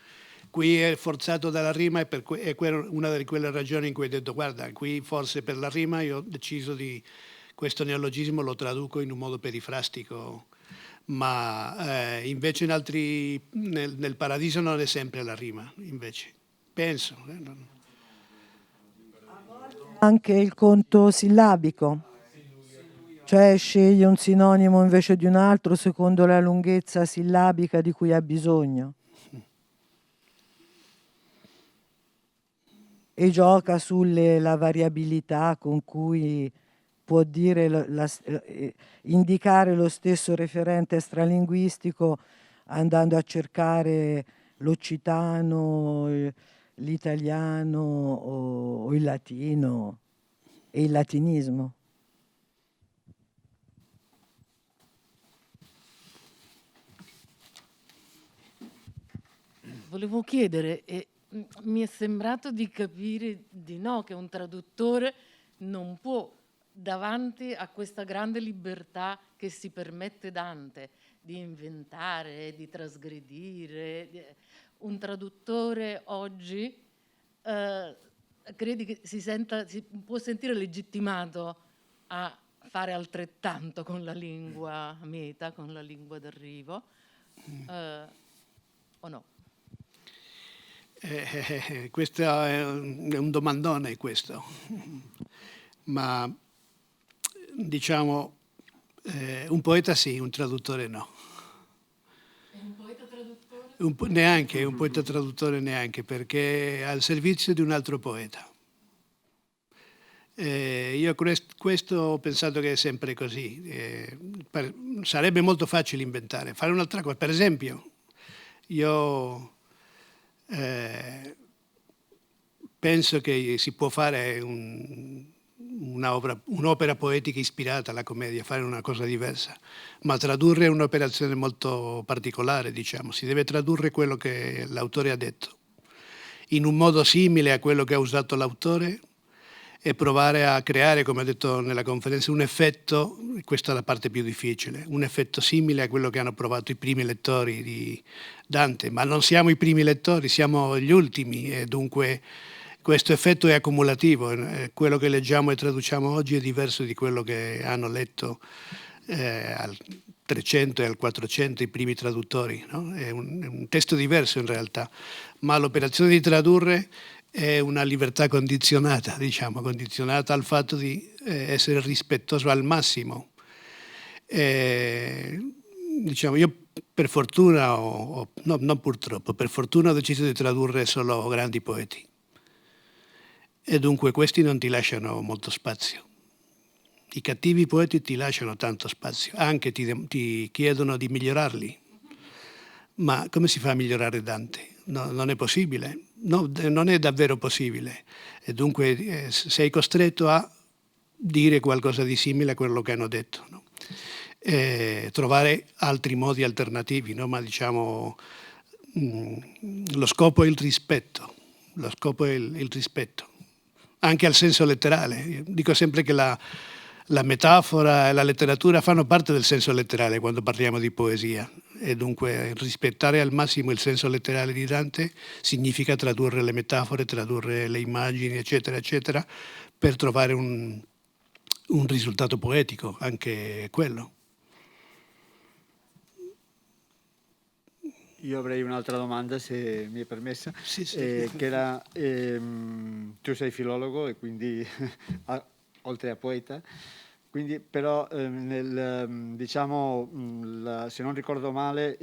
Qui è forzato dalla rima e è una di quelle ragioni in cui ho detto guarda, qui forse per la rima io ho deciso di questo neologismo lo traduco in un modo perifrastico, ma invece in altri, nel Paradiso non è sempre la rima, invece. Penso. Anche il conto sillabico, cioè sceglie un sinonimo invece di un altro secondo la lunghezza sillabica di cui ha bisogno. E gioca sulla variabilità con cui può dire indicare lo stesso referente extralinguistico andando a cercare l'occitano, l'italiano o il latino e il latinismo. Volevo chiedere, mi è sembrato di capire di no, che un traduttore non può, davanti a questa grande libertà che si permette Dante di inventare, di trasgredire, un traduttore oggi credi che si può sentire legittimato a fare altrettanto con la lingua meta, con la lingua d'arrivo, o no? Questo è un domandone, questo. Ma diciamo un poeta sì, un traduttore no. E un poeta traduttore? Neanche, un poeta traduttore neanche, perché è al servizio di un altro poeta. Io questo ho pensato che è sempre così. Sarebbe molto facile inventare, fare un'altra cosa. Per esempio, io penso che si può fare un'opera poetica ispirata alla commedia, fare una cosa diversa, ma tradurre è un'operazione molto particolare, diciamo. Si deve tradurre quello che l'autore ha detto in un modo simile a quello che ha usato l'autore e provare a creare, come ho detto nella conferenza, un effetto, questa è la parte più difficile, un effetto simile a quello che hanno provato i primi lettori di Dante, ma non siamo i primi lettori, siamo gli ultimi e dunque questo effetto è accumulativo, quello che leggiamo e traduciamo oggi è diverso di quello che hanno letto al 300 e al 400 i primi traduttori, no? È un testo diverso in realtà, ma l'operazione di tradurre è una libertà condizionata, diciamo, condizionata al fatto di essere rispettoso al massimo. Diciamo, io per fortuna, no, non purtroppo, per fortuna ho deciso di tradurre solo grandi poeti. E dunque questi non ti lasciano molto spazio. I cattivi poeti ti lasciano tanto spazio, anche ti chiedono di migliorarli. Ma come si fa a migliorare Dante? No, non è possibile, no, non è davvero possibile. E dunque sei costretto a dire qualcosa di simile a quello che hanno detto, no? Trovare altri modi alternativi, no? Ma diciamo lo scopo è il rispetto, lo scopo è il rispetto, anche al senso letterale. Io dico sempre che la metafora e la letteratura fanno parte del senso letterale quando parliamo di poesia e dunque rispettare al massimo il senso letterale di Dante significa tradurre le metafore, tradurre le immagini, eccetera, eccetera, per trovare un risultato poetico, anche quello. Io avrei un'altra domanda, se mi è permessa, Sì, sì. che era, tu sei filologo e quindi, oltre a poeta, quindi però diciamo, se non ricordo male,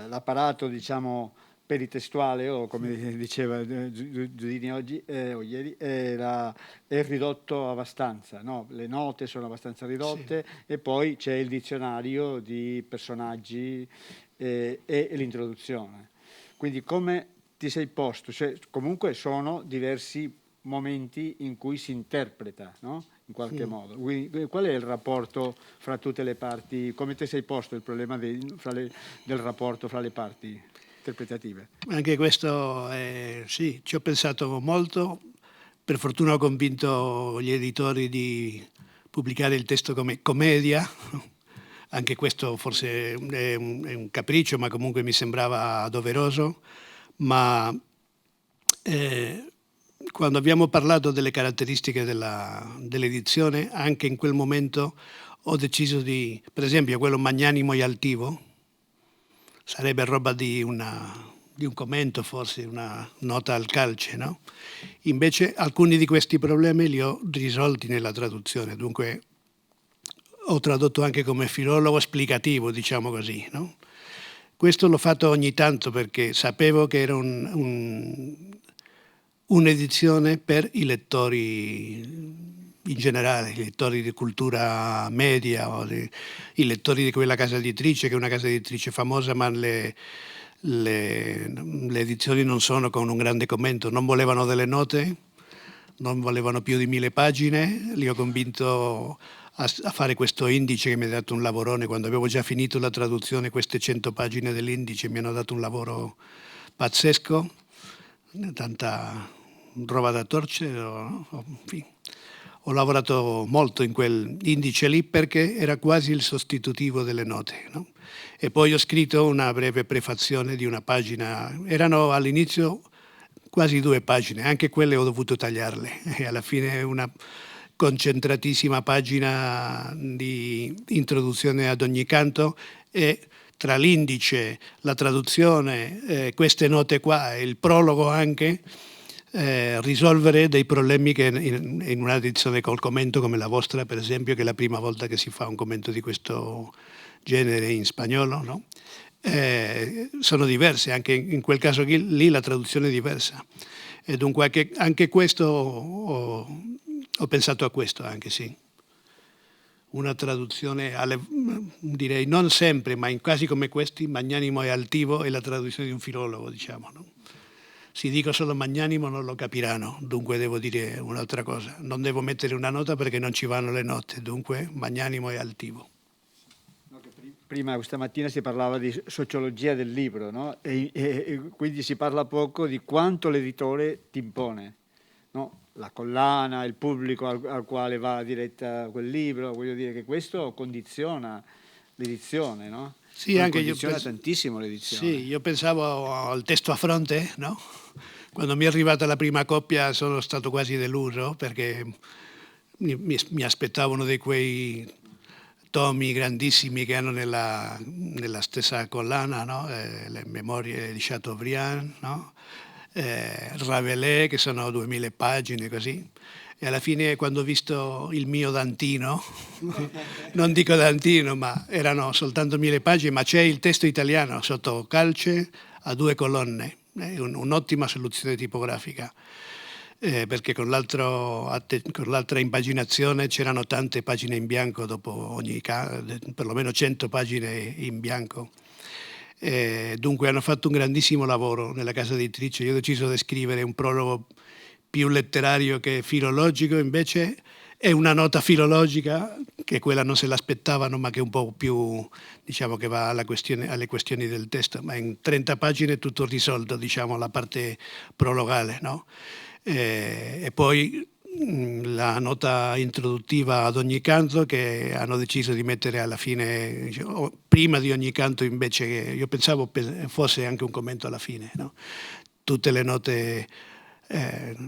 l'apparato, diciamo, peritestuale, o come diceva Giudini oggi o ieri, è ridotto abbastanza, no? Le note sono abbastanza ridotte, sì. E poi c'è il dizionario di personaggi e l'introduzione. Quindi come ti sei posto? Cioè, comunque sono diversi momenti in cui si interpreta, no? In qualche modo. Quindi, qual è il rapporto fra tutte le parti? Come ti sei posto il problema del rapporto fra le parti interpretative? Anche questo, sì, ci ho pensato molto. Per fortuna ho convinto gli editori di pubblicare il testo come commedia. Anche questo forse è un capriccio, ma comunque mi sembrava doveroso. Ma quando abbiamo parlato delle caratteristiche dell'edizione, anche in quel momento ho deciso per esempio, quello magnanimo e altivo, sarebbe roba di un commento, forse una nota al calce, no? Invece alcuni di questi problemi li ho risolti nella traduzione, dunque ho tradotto anche come filologo esplicativo, diciamo così, no? Questo l'ho fatto ogni tanto perché sapevo che era un'edizione per i lettori in generale, i lettori di cultura media o i lettori di quella casa editrice, che è una casa editrice famosa, ma le edizioni non sono con un grande commento, non volevano delle note, non volevano più di 1000 pagine, li ho convinto a fare questo indice che mi ha dato un lavorone. Quando avevo già finito la traduzione, queste 100 pagine dell'indice mi hanno dato un lavoro pazzesco, tanta roba da torcere, no? Ho lavorato molto in quell'indice lì perché era quasi il sostitutivo delle note, no? E poi ho scritto una breve prefazione di una pagina, erano all'inizio quasi 2 pagine, anche quelle ho dovuto tagliarle e alla fine una concentratissima pagina di introduzione ad ogni canto e tra l'indice, la traduzione, queste note qua e il prologo anche, risolvere dei problemi che in una edizione col commento come la vostra, per esempio, che è la prima volta che si fa un commento di questo genere in spagnolo, no? Sono diverse, anche in quel caso lì la traduzione è diversa. E dunque anche questo ho pensato a questo anche, sì. Una traduzione, direi non sempre, ma in casi come questi, magnanimo e altivo è la traduzione di un filologo, diciamo, no? Se dico solo magnanimo non lo capiranno, dunque devo dire un'altra cosa. Non devo mettere una nota perché non ci vanno le note, dunque magnanimo e altivo. Prima, questa mattina, si parlava di sociologia del libro, no? E quindi si parla poco di quanto l'editore ti impone, no? La collana, il pubblico al quale va diretta quel libro, voglio dire che questo condiziona l'edizione, no? Sì, anche condiziona tantissimo l'edizione. Sì, io pensavo al testo a fronte, no? Quando mi è arrivata la prima coppia sono stato quasi deluso perché mi aspettavo uno di quei tomi grandissimi che hanno nella stessa collana, no? Le memorie di Chateaubriand, no? Rabelais, che sono 2000 pagine così. E alla fine, quando ho visto il mio Dantino, non dico Dantino, ma erano soltanto 1000 pagine, ma c'è il testo italiano sotto calce a 2 colonne, un'ottima soluzione tipografica, perché con l'altra impaginazione c'erano tante pagine in bianco dopo ogni perlomeno 100 pagine in bianco. Dunque hanno fatto un grandissimo lavoro nella casa editrice. Io ho deciso di scrivere un prologo più letterario che filologico, invece è una nota filologica che quella non se l'aspettavano, ma che è un po' più, diciamo, che va alle questioni del testo, ma in 30 pagine è tutto risolto, diciamo, la parte prologale, no? E poi la nota introduttiva ad ogni canto che hanno deciso di mettere alla fine, prima di ogni canto, invece che io pensavo fosse anche un commento alla fine, no? Tutte le note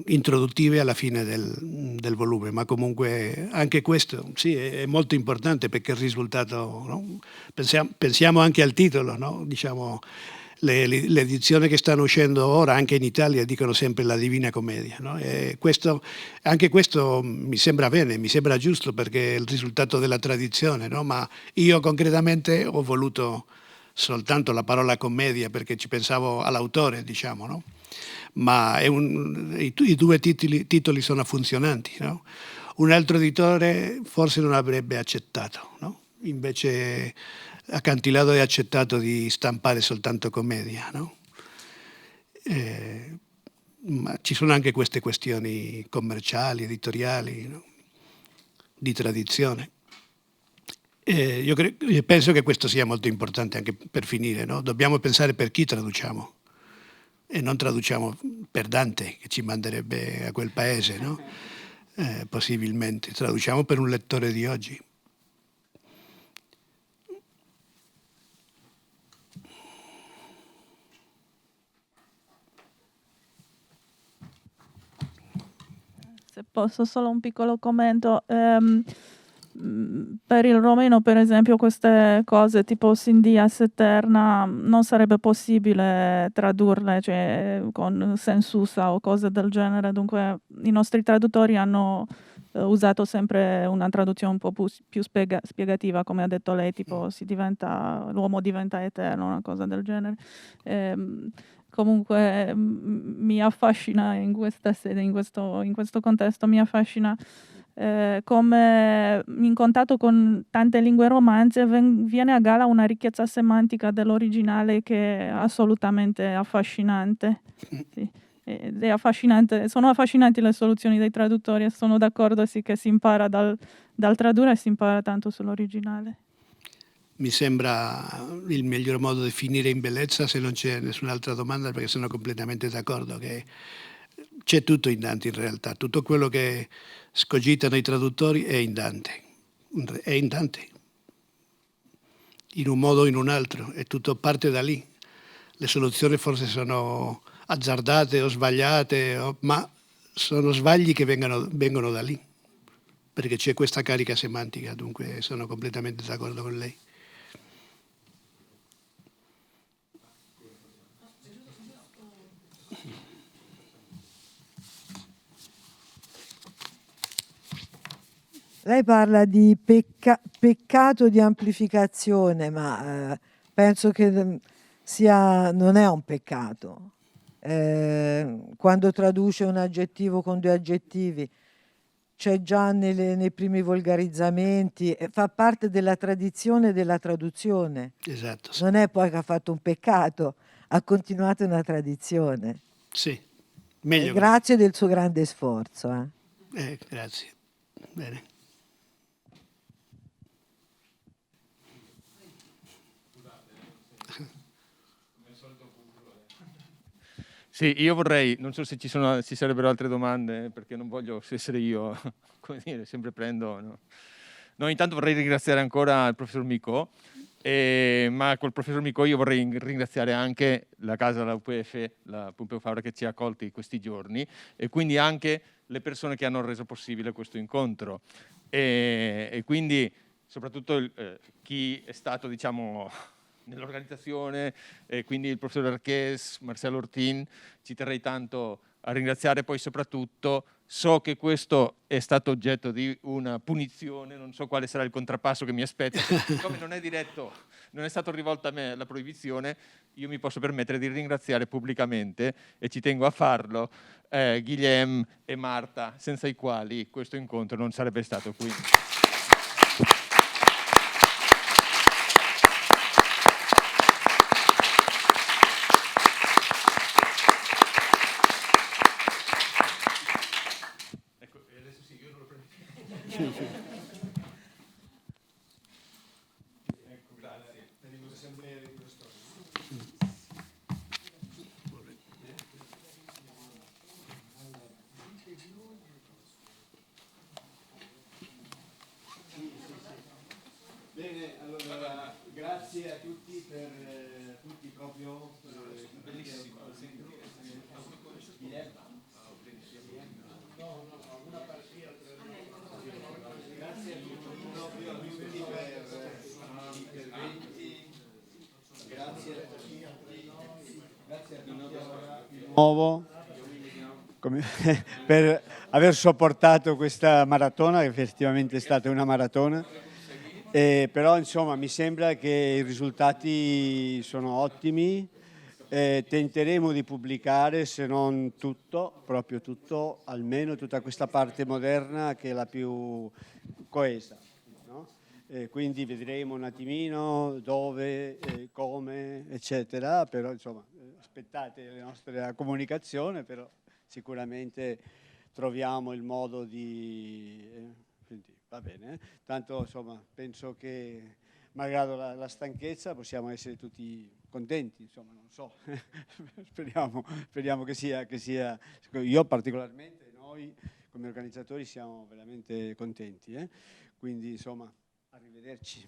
introduttive alla fine del volume, ma comunque anche questo sì, è molto importante perché il risultato, no? Pensiamo anche al titolo, no? Diciamo, le edizioni che stanno uscendo ora anche in Italia dicono sempre la Divina Commedia, no? E anche questo mi sembra bene, mi sembra giusto perché è il risultato della tradizione, no? Ma io concretamente ho voluto soltanto la parola commedia perché ci pensavo all'autore, diciamo, no? Ma i 2 titoli sono funzionanti, no? Un altro editore forse non avrebbe accettato, no? Invece Acantilato ha accettato di stampare soltanto commedia, no? ma ci sono anche queste questioni commerciali, editoriali, no? Di tradizione. Io penso che questo sia molto importante anche per finire, no? Dobbiamo pensare per chi traduciamo e non traduciamo per Dante, che ci manderebbe a quel paese, no? Possibilmente. Traduciamo per un lettore di oggi. Se posso solo un piccolo commento. Per il romeno, per esempio, queste cose tipo Sin dias eterna non sarebbe possibile tradurle, cioè, con sensusa o cose del genere. Dunque i nostri traduttori hanno usato sempre una traduzione un po' più spiegativa, come ha detto lei, tipo l'uomo diventa eterno, una cosa del genere. Comunque mi affascina in questa sede, in questo contesto, mi affascina come in contatto con tante lingue romanze viene a galla una ricchezza semantica dell'originale che è assolutamente affascinante. Sì. Ed è affascinante, sono affascinanti le soluzioni dei traduttori e sono d'accordo sì che si impara dal tradurre e si impara tanto sull'originale. Mi sembra il miglior modo di finire in bellezza, se non c'è nessun'altra domanda, perché sono completamente d'accordo che c'è tutto in Dante in realtà, tutto quello che scogitano i traduttori è in Dante, in un modo o in un altro, e tutto parte da lì. Le soluzioni forse sono azzardate o sbagliate, ma sono sbagli che vengono da lì, perché c'è questa carica semantica, dunque sono completamente d'accordo con lei. Lei parla di peccato di amplificazione, ma penso che non è un peccato. Quando traduce un aggettivo con due aggettivi, c'è già nei primi volgarizzamenti, fa parte della tradizione della traduzione. Esatto. Sì. Non è poi che ha fatto un peccato, ha continuato una tradizione. Sì, meglio. Grazie del suo grande sforzo. Grazie. Bene. Sì, io vorrei, non so se ci sarebbero altre domande, perché non voglio essere io, come dire, sempre prendo. No, intanto vorrei ringraziare ancora il professor Micò, ma col professor Micò io vorrei ringraziare anche la casa, la UPF, la Pompeu Fabra, che ci ha accolti questi giorni, e quindi anche le persone che hanno reso possibile questo incontro. E quindi soprattutto chi è stato, diciamo, nell'organizzazione, quindi il professor Arches, Marcello Ortin, ci terrei tanto a ringraziare. Poi soprattutto so che questo è stato oggetto di una punizione, non so quale sarà il contrappasso che mi aspetta, siccome non è diretto, non è stato rivolto a me la proibizione, io mi posso permettere di ringraziare pubblicamente, e ci tengo a farlo, Guillem e Marta, senza i quali questo incontro non sarebbe stato qui. Bene, allora grazie a tutti per tutti proprio bellissimo. Una partita grazie a tutti proprio a tutti per gli interventi, grazie a tutti di nuovo per aver sopportato questa maratona, che effettivamente è stata una maratona. Però insomma mi sembra che i risultati sono ottimi, tenteremo di pubblicare, se non tutto, proprio tutto, almeno tutta questa parte moderna che è la più coesa, no? Quindi vedremo un attimino dove, come, eccetera, però insomma aspettate la nostra comunicazione, però sicuramente troviamo il modo di... quindi va bene, tanto insomma penso che malgrado la stanchezza possiamo essere tutti contenti, insomma non so, speriamo che sia, io particolarmente, noi come organizzatori siamo veramente contenti, quindi insomma arrivederci.